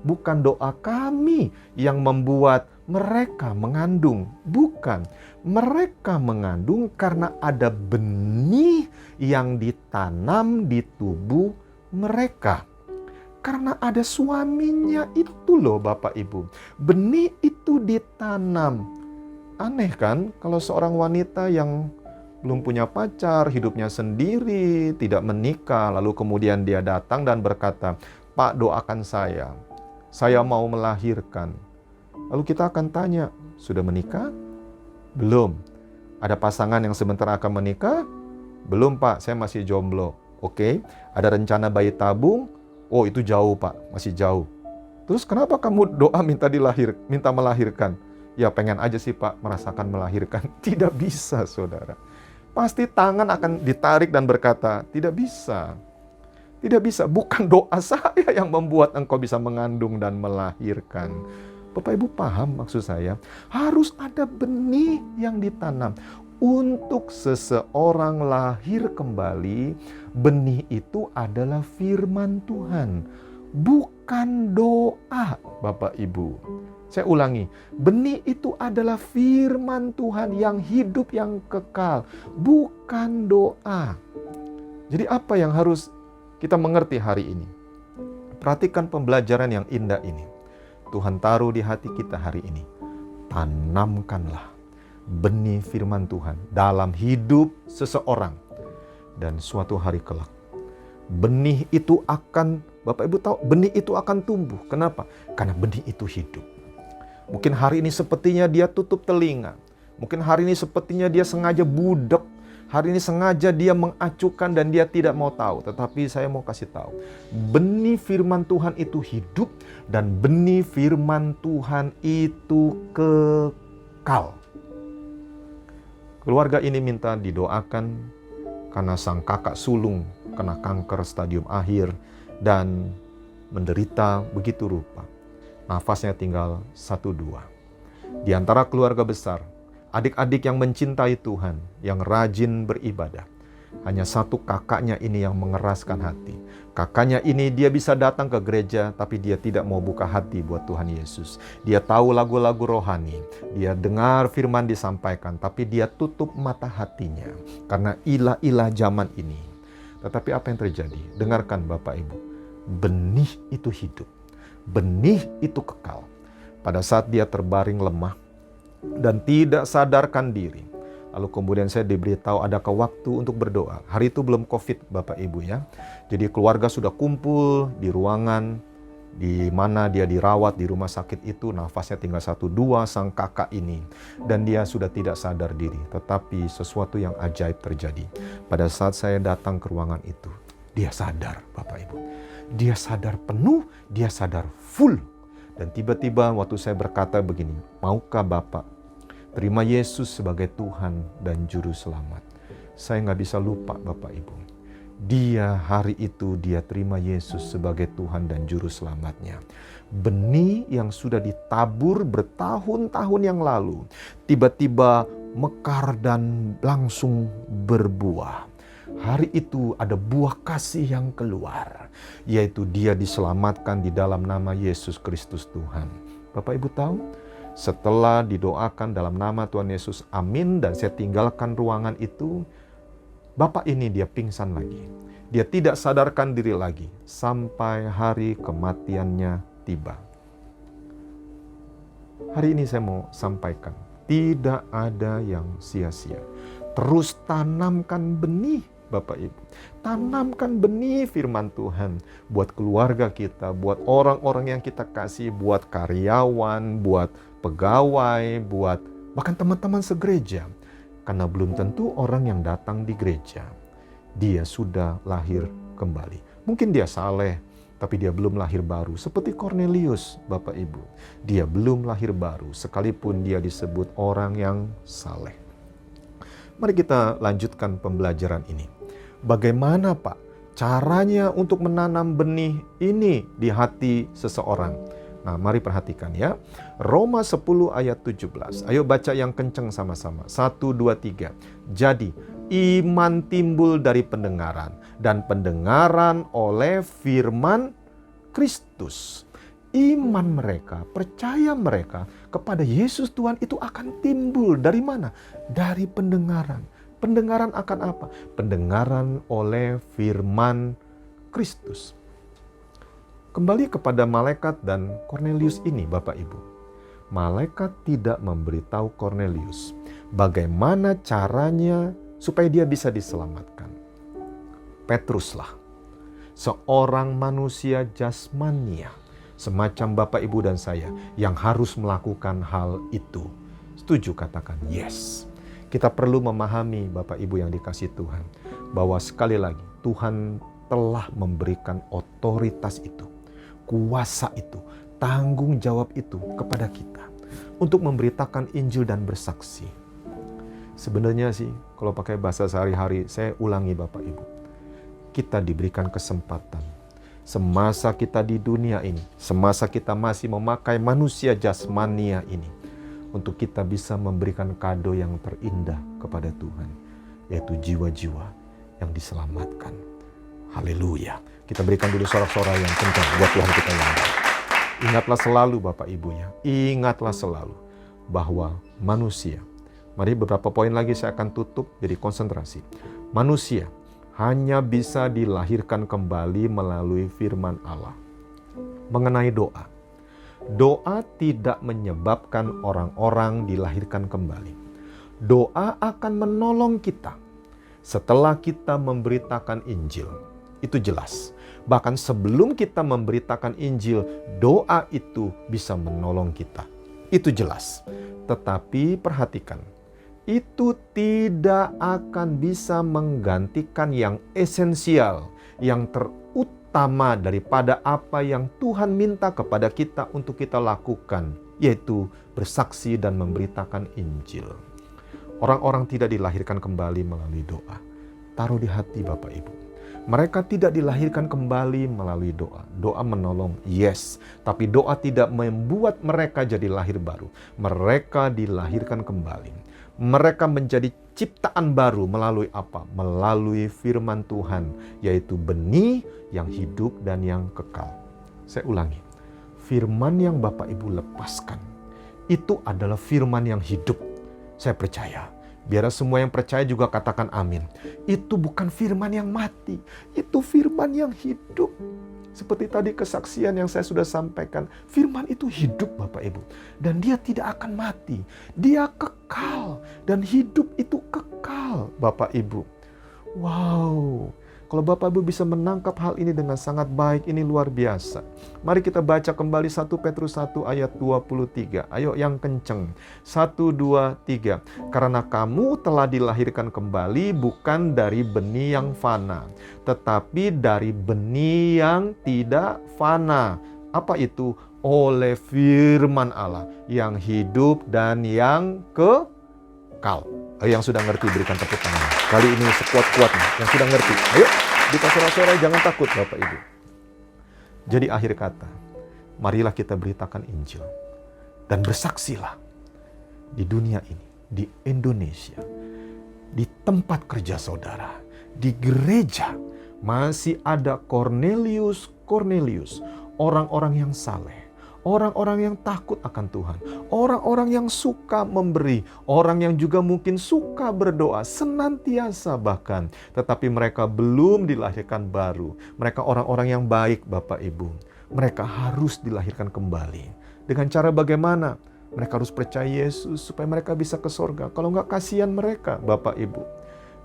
bukan doa kami yang membuat mereka mengandung. Bukan. Mereka mengandung karena ada benih yang ditanam di tubuh mereka. Karena ada suaminya itu loh Bapak Ibu. Benih itu ditanam. Aneh kan kalau seorang wanita yang belum punya pacar, hidupnya sendiri, tidak menikah, lalu kemudian dia datang dan berkata, "Pak, doakan saya mau melahirkan." Lalu kita akan tanya, "Sudah menikah?" "Belum." "Ada pasangan yang sebentar akan menikah?" "Belum Pak, saya masih jomblo." "Oke." "Ada rencana bayi tabung?" "Oh, itu jauh Pak, masih jauh." "Terus kenapa kamu doa minta melahirkan?" "Ya pengen aja sih Pak merasakan melahirkan." Tidak bisa saudara. Pasti tangan akan ditarik dan berkata, "Tidak bisa. Tidak bisa, bukan doa saya yang membuat engkau bisa mengandung dan melahirkan." Bapak Ibu paham maksud saya? Harus ada benih yang ditanam. Untuk seseorang lahir kembali, benih itu adalah firman Tuhan, bukan doa, Bapak Ibu. Saya ulangi, benih itu adalah firman Tuhan yang hidup, yang kekal, bukan doa. Jadi apa yang harus kita mengerti hari ini? Perhatikan pembelajaran yang indah ini. Tuhan taruh di hati kita hari ini. Tanamkanlah benih firman Tuhan dalam hidup seseorang. Dan suatu hari kelak, benih itu akan, Bapak Ibu tahu, benih itu akan tumbuh. Kenapa? Karena benih itu hidup. Mungkin hari ini sepertinya dia tutup telinga. Mungkin hari ini sepertinya dia sengaja budek. Hari ini sengaja dia mengacuhkan dan dia tidak mau tahu. Tetapi saya mau kasih tahu, benih firman Tuhan itu hidup dan benih firman Tuhan itu kekal. Keluarga ini minta didoakan karena sang kakak sulung kena kanker stadium akhir dan menderita begitu rupa. Nafasnya tinggal 1-2. Di antara keluarga besar, adik-adik yang mencintai Tuhan, yang rajin beribadah, hanya satu kakaknya ini yang mengeraskan hati. Kakaknya ini dia bisa datang ke gereja, tapi dia tidak mau buka hati buat Tuhan Yesus. Dia tahu lagu-lagu rohani, dia dengar firman disampaikan, tapi dia tutup mata hatinya karena ilah-ilah zaman ini. Tetapi apa yang terjadi? Dengarkan Bapak Ibu, benih itu hidup, benih itu kekal. Pada saat dia terbaring lemah dan tidak sadarkan diri, lalu kemudian saya diberitahu adakah waktu untuk berdoa. Hari itu belum COVID Bapak Ibu ya. Jadi keluarga sudah kumpul di ruangan di mana dia dirawat di rumah sakit itu. Nafasnya tinggal 1-2 sang kakak ini. Dan dia sudah tidak sadar diri. Tetapi sesuatu yang ajaib terjadi. Pada saat saya datang ke ruangan itu, dia sadar Bapak Ibu. Dia sadar penuh, dia sadar full. Dan tiba-tiba waktu saya berkata begini, "Maukah Bapak terima Yesus sebagai Tuhan dan Juru Selamat?" Saya nggak bisa lupa Bapak Ibu. Dia hari itu dia terima Yesus sebagai Tuhan dan Juru Selamatnya. Benih yang sudah ditabur bertahun-tahun yang lalu, tiba-tiba mekar dan langsung berbuah. Hari itu ada buah kasih yang keluar, yaitu dia diselamatkan di dalam nama Yesus Kristus Tuhan. Bapak Ibu tahu? Setelah didoakan dalam nama Tuhan Yesus, amin, dan saya tinggalkan ruangan itu, bapak ini dia pingsan lagi. Dia tidak sadarkan diri lagi sampai hari kematiannya tiba. Hari ini saya mau sampaikan, tidak ada yang sia-sia. Terus tanamkan benih Bapak Ibu. Tanamkan benih firman Tuhan buat keluarga kita, buat orang-orang yang kita kasih, buat karyawan, buat pegawai, buat bahkan teman-teman segereja. Karena belum tentu orang yang datang di gereja, dia sudah lahir kembali. Mungkin dia saleh, tapi dia belum lahir baru. Seperti Cornelius, Bapak Ibu. Dia belum lahir baru, sekalipun dia disebut orang yang saleh. Mari kita lanjutkan pembelajaran ini. Bagaimana Pak caranya untuk menanam benih ini di hati seseorang? Nah, mari perhatikan ya. Roma 10 ayat 17. Ayo baca yang kenceng sama-sama. 1, 2, 3. Jadi, iman timbul dari pendengaran, dan pendengaran oleh firman Kristus. iman mereka, percaya mereka kepada Yesus Tuhan itu akan timbul. Dari mana? Dari pendengaran. Pendengaran akan apa? Pendengaran oleh firman Kristus. Kembali kepada malaikat dan Kornelius ini, Bapak Ibu. Malaikat tidak memberitahu Kornelius bagaimana caranya supaya dia bisa diselamatkan. Petruslah, seorang manusia jasmania, semacam Bapak Ibu dan saya, yang harus melakukan hal itu. Setuju? Katakan yes. Kita perlu memahami, Bapak Ibu yang dikasihi Tuhan, bahwa sekali lagi Tuhan telah memberikan otoritas itu, kuasa itu, tanggung jawab itu kepada kita untuk memberitakan Injil dan bersaksi. Sebenarnya sih, kalau pakai bahasa sehari-hari, saya ulangi Bapak Ibu, kita diberikan kesempatan semasa kita di dunia ini, semasa kita masih memakai manusia jasmania ini, untuk kita bisa memberikan kado yang terindah kepada Tuhan, yaitu jiwa-jiwa yang diselamatkan. Haleluya. Kita berikan dulu sorak-sorai yang kencang buat Tuhan kita yang baik. Ingatlah selalu Bapak Ibu ya, ingatlah selalu bahwa manusia, mari beberapa poin lagi saya akan tutup, jadi konsentrasi. Manusia hanya bisa dilahirkan kembali melalui firman Allah. Mengenai doa, doa tidak menyebabkan orang-orang dilahirkan kembali. Doa akan menolong kita setelah kita memberitakan Injil. Itu jelas. Bahkan sebelum kita memberitakan Injil, doa itu bisa menolong kita. Itu jelas. Tetapi perhatikan, itu tidak akan bisa menggantikan yang esensial, yang terutama daripada apa yang Tuhan minta kepada kita untuk kita lakukan, yaitu bersaksi dan memberitakan Injil. Orang-orang tidak dilahirkan kembali melalui doa. Taruh di hati Bapak Ibu. Mereka tidak dilahirkan kembali melalui doa. Doa menolong, yes. Tapi doa tidak membuat mereka jadi lahir baru. Mereka dilahirkan kembali. Mereka menjadi ciptaan baru melalui apa? Melalui firman Tuhan, yaitu benih yang hidup dan yang kekal. Saya ulangi, firman yang Bapak Ibu lepaskan, itu adalah firman yang hidup. Saya percaya. Biar semua yang percaya juga katakan amin. Itu bukan firman yang mati, itu firman yang hidup. Seperti tadi kesaksian yang saya sudah sampaikan, firman itu hidup Bapak Ibu. Dan dia tidak akan mati, dia kekal. Dan hidup itu kekal Bapak Ibu. Wow, kalau Bapak Ibu bisa menangkap hal ini dengan sangat baik, ini luar biasa. Mari kita baca kembali 1 Petrus 1 ayat 23. Ayo yang kenceng. 1, 2, 3. Karena kamu telah dilahirkan kembali bukan dari benih yang fana, tetapi dari benih yang tidak fana. Apa itu? Oleh firman Allah yang hidup dan yang kekal. Yang sudah ngerti berikan tepuk tangan. Kali ini sekuat-kuatnya. Yang sudah ngerti, ayo kita sorak-sorai, jangan takut Bapak Ibu. Jadi akhir kata, marilah kita beritakan Injil. Dan bersaksilah di dunia ini, di Indonesia, di tempat kerja saudara, di gereja, masih ada Kornelius, orang-orang yang saleh. Orang-orang yang takut akan Tuhan, orang-orang yang suka memberi, orang yang juga mungkin suka berdoa senantiasa bahkan, tetapi mereka belum dilahirkan baru. Mereka orang-orang yang baik Bapak Ibu. Mereka harus dilahirkan kembali. Dengan cara bagaimana? Mereka harus percaya Yesus supaya mereka bisa ke sorga. Kalau enggak, kasihan mereka Bapak Ibu.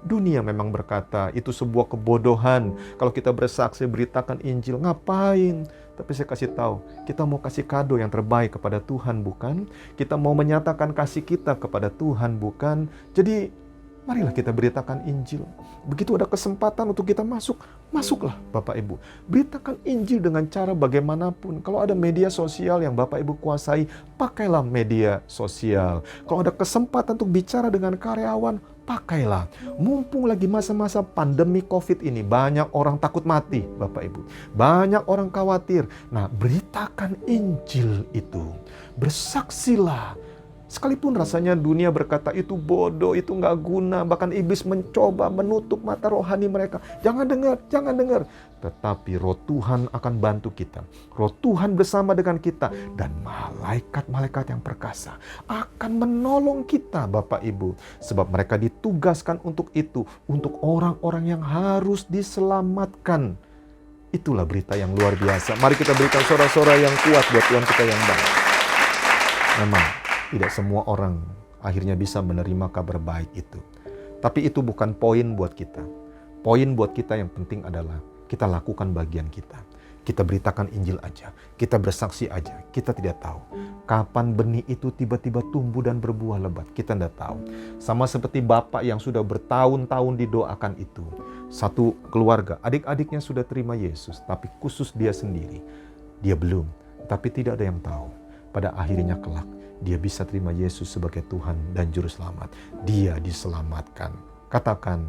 Dunia memang berkata itu sebuah kebodohan. Kalau kita bersaksi beritakan Injil, ngapain? Tapi saya kasih tahu, kita mau kasih kado yang terbaik kepada Tuhan, bukan? Kita mau menyatakan kasih kita kepada Tuhan, bukan? Jadi marilah kita beritakan Injil. Begitu ada kesempatan untuk kita masuk, masuklah Bapak Ibu. Beritakan Injil dengan cara bagaimanapun. Kalau ada media sosial yang Bapak Ibu kuasai, pakailah media sosial. Kalau ada kesempatan untuk bicara dengan karyawan, pakailah. Mumpung lagi masa-masa pandemi COVID ini, banyak orang takut mati Bapak Ibu. Banyak orang khawatir. Nah, beritakan Injil itu. Bersaksilah. Sekalipun rasanya dunia berkata itu bodoh, itu nggak guna, bahkan iblis mencoba menutup mata rohani mereka. Jangan dengar, jangan dengar. Tetapi roh Tuhan akan bantu kita. Roh Tuhan bersama dengan kita. Dan malaikat-malaikat yang perkasa akan menolong kita, Bapak Ibu. Sebab mereka ditugaskan untuk itu, untuk orang-orang yang harus diselamatkan. Itulah berita yang luar biasa. Mari kita berikan sorak-sorai yang kuat buat Tuhan kita yang baik. Memang tidak semua orang akhirnya bisa menerima kabar baik itu. Tapi itu bukan poin buat kita. Poin buat kita yang penting adalah kita lakukan bagian kita. Kita beritakan Injil aja. Kita bersaksi aja. Kita tidak tahu kapan benih itu tiba-tiba tumbuh dan berbuah lebat. Kita tidak tahu. Sama seperti Bapak yang sudah bertahun-tahun didoakan itu. Satu keluarga, adik-adiknya sudah terima Yesus. Tapi khusus dia sendiri. Dia belum. Tapi tidak ada yang tahu. Pada akhirnya kelak dia bisa terima Yesus sebagai Tuhan dan Juru Selamat. Dia diselamatkan. Katakan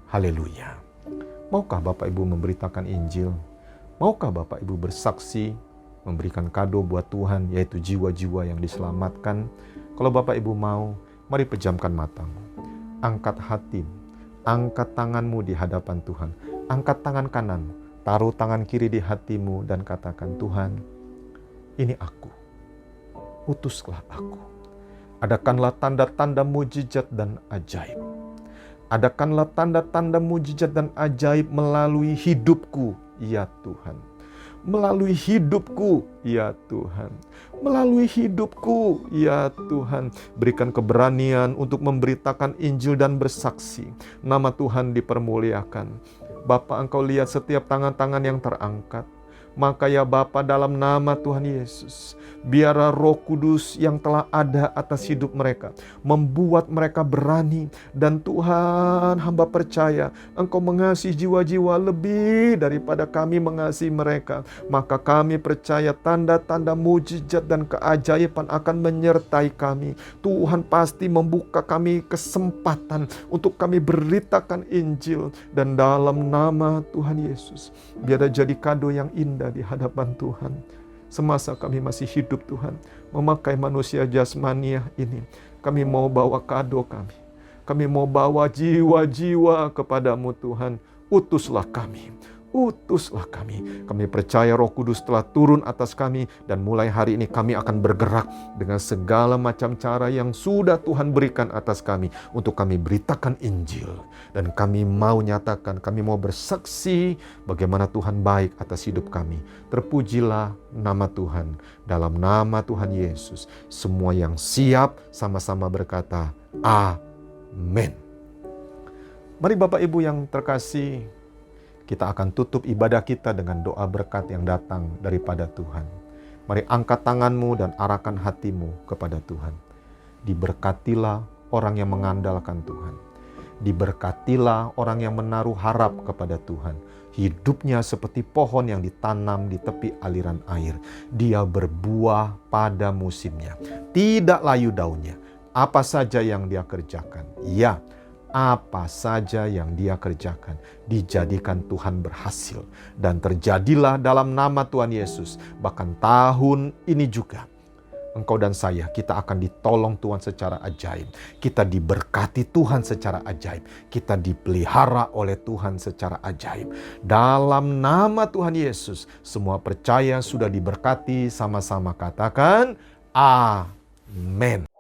haleluya. Maukah Bapak Ibu memberitakan Injil? Maukah Bapak Ibu bersaksi, memberikan kado buat Tuhan, yaitu jiwa-jiwa yang diselamatkan? Kalau Bapak Ibu mau, mari pejamkan matamu. Angkat hatimu, angkat tanganmu di hadapan Tuhan. Angkat tangan kananmu, taruh tangan kiri di hatimu dan katakan, Tuhan, ini aku. Utuslah aku. Adakanlah tanda-tanda mujizat dan ajaib. Adakanlah tanda-tanda mujizat dan ajaib melalui hidupku, ya Tuhan. Melalui hidupku, ya Tuhan. Melalui hidupku, ya Tuhan. Berikan keberanian untuk memberitakan Injil dan bersaksi. Nama Tuhan dipermuliakan. Bapa, Engkau lihat setiap tangan-tangan yang terangkat. Maka ya Bapa, dalam nama Tuhan Yesus, biarlah Roh Kudus yang telah ada atas hidup mereka membuat mereka berani. Dan Tuhan, hamba percaya Engkau mengasihi jiwa-jiwa lebih daripada kami mengasihi mereka. Maka kami percaya tanda-tanda mujizat dan keajaiban akan menyertai kami. Tuhan pasti membuka kami kesempatan untuk kami beritakan Injil. Dan dalam nama Tuhan Yesus, biarlah jadi kado yang indah di hadapan Tuhan. Semasa kami masih hidup Tuhan, memakai manusia jasmania ini, kami mau bawa kado kami. Kami mau bawa jiwa-jiwa kepadamu Tuhan. Utuslah kami. Utuslah kami. Kami percaya Roh Kudus telah turun atas kami. Dan mulai hari ini kami akan bergerak dengan segala macam cara yang sudah Tuhan berikan atas kami. Untuk kami beritakan Injil. Dan kami mau nyatakan, kami mau bersaksi bagaimana Tuhan baik atas hidup kami. Terpujilah nama Tuhan. Dalam nama Tuhan Yesus. Semua yang siap sama-sama berkata, Amin. Mari Bapak Ibu yang terkasih, kita akan tutup ibadah kita dengan doa berkat yang datang daripada Tuhan. Mari angkat tanganmu dan arahkan hatimu kepada Tuhan. Diberkatilah orang yang mengandalkan Tuhan. Diberkatilah orang yang menaruh harap kepada Tuhan. Hidupnya seperti pohon yang ditanam di tepi aliran air. Dia berbuah pada musimnya. Tidak layu daunnya. Apa saja yang dia kerjakan, ya, apa saja yang dia kerjakan, dijadikan Tuhan berhasil. Dan terjadilah dalam nama Tuhan Yesus. Bahkan tahun ini juga, engkau dan saya, kita akan ditolong Tuhan secara ajaib. Kita diberkati Tuhan secara ajaib. Kita dipelihara oleh Tuhan secara ajaib. Dalam nama Tuhan Yesus, semua percaya sudah diberkati, sama-sama katakan, Amin.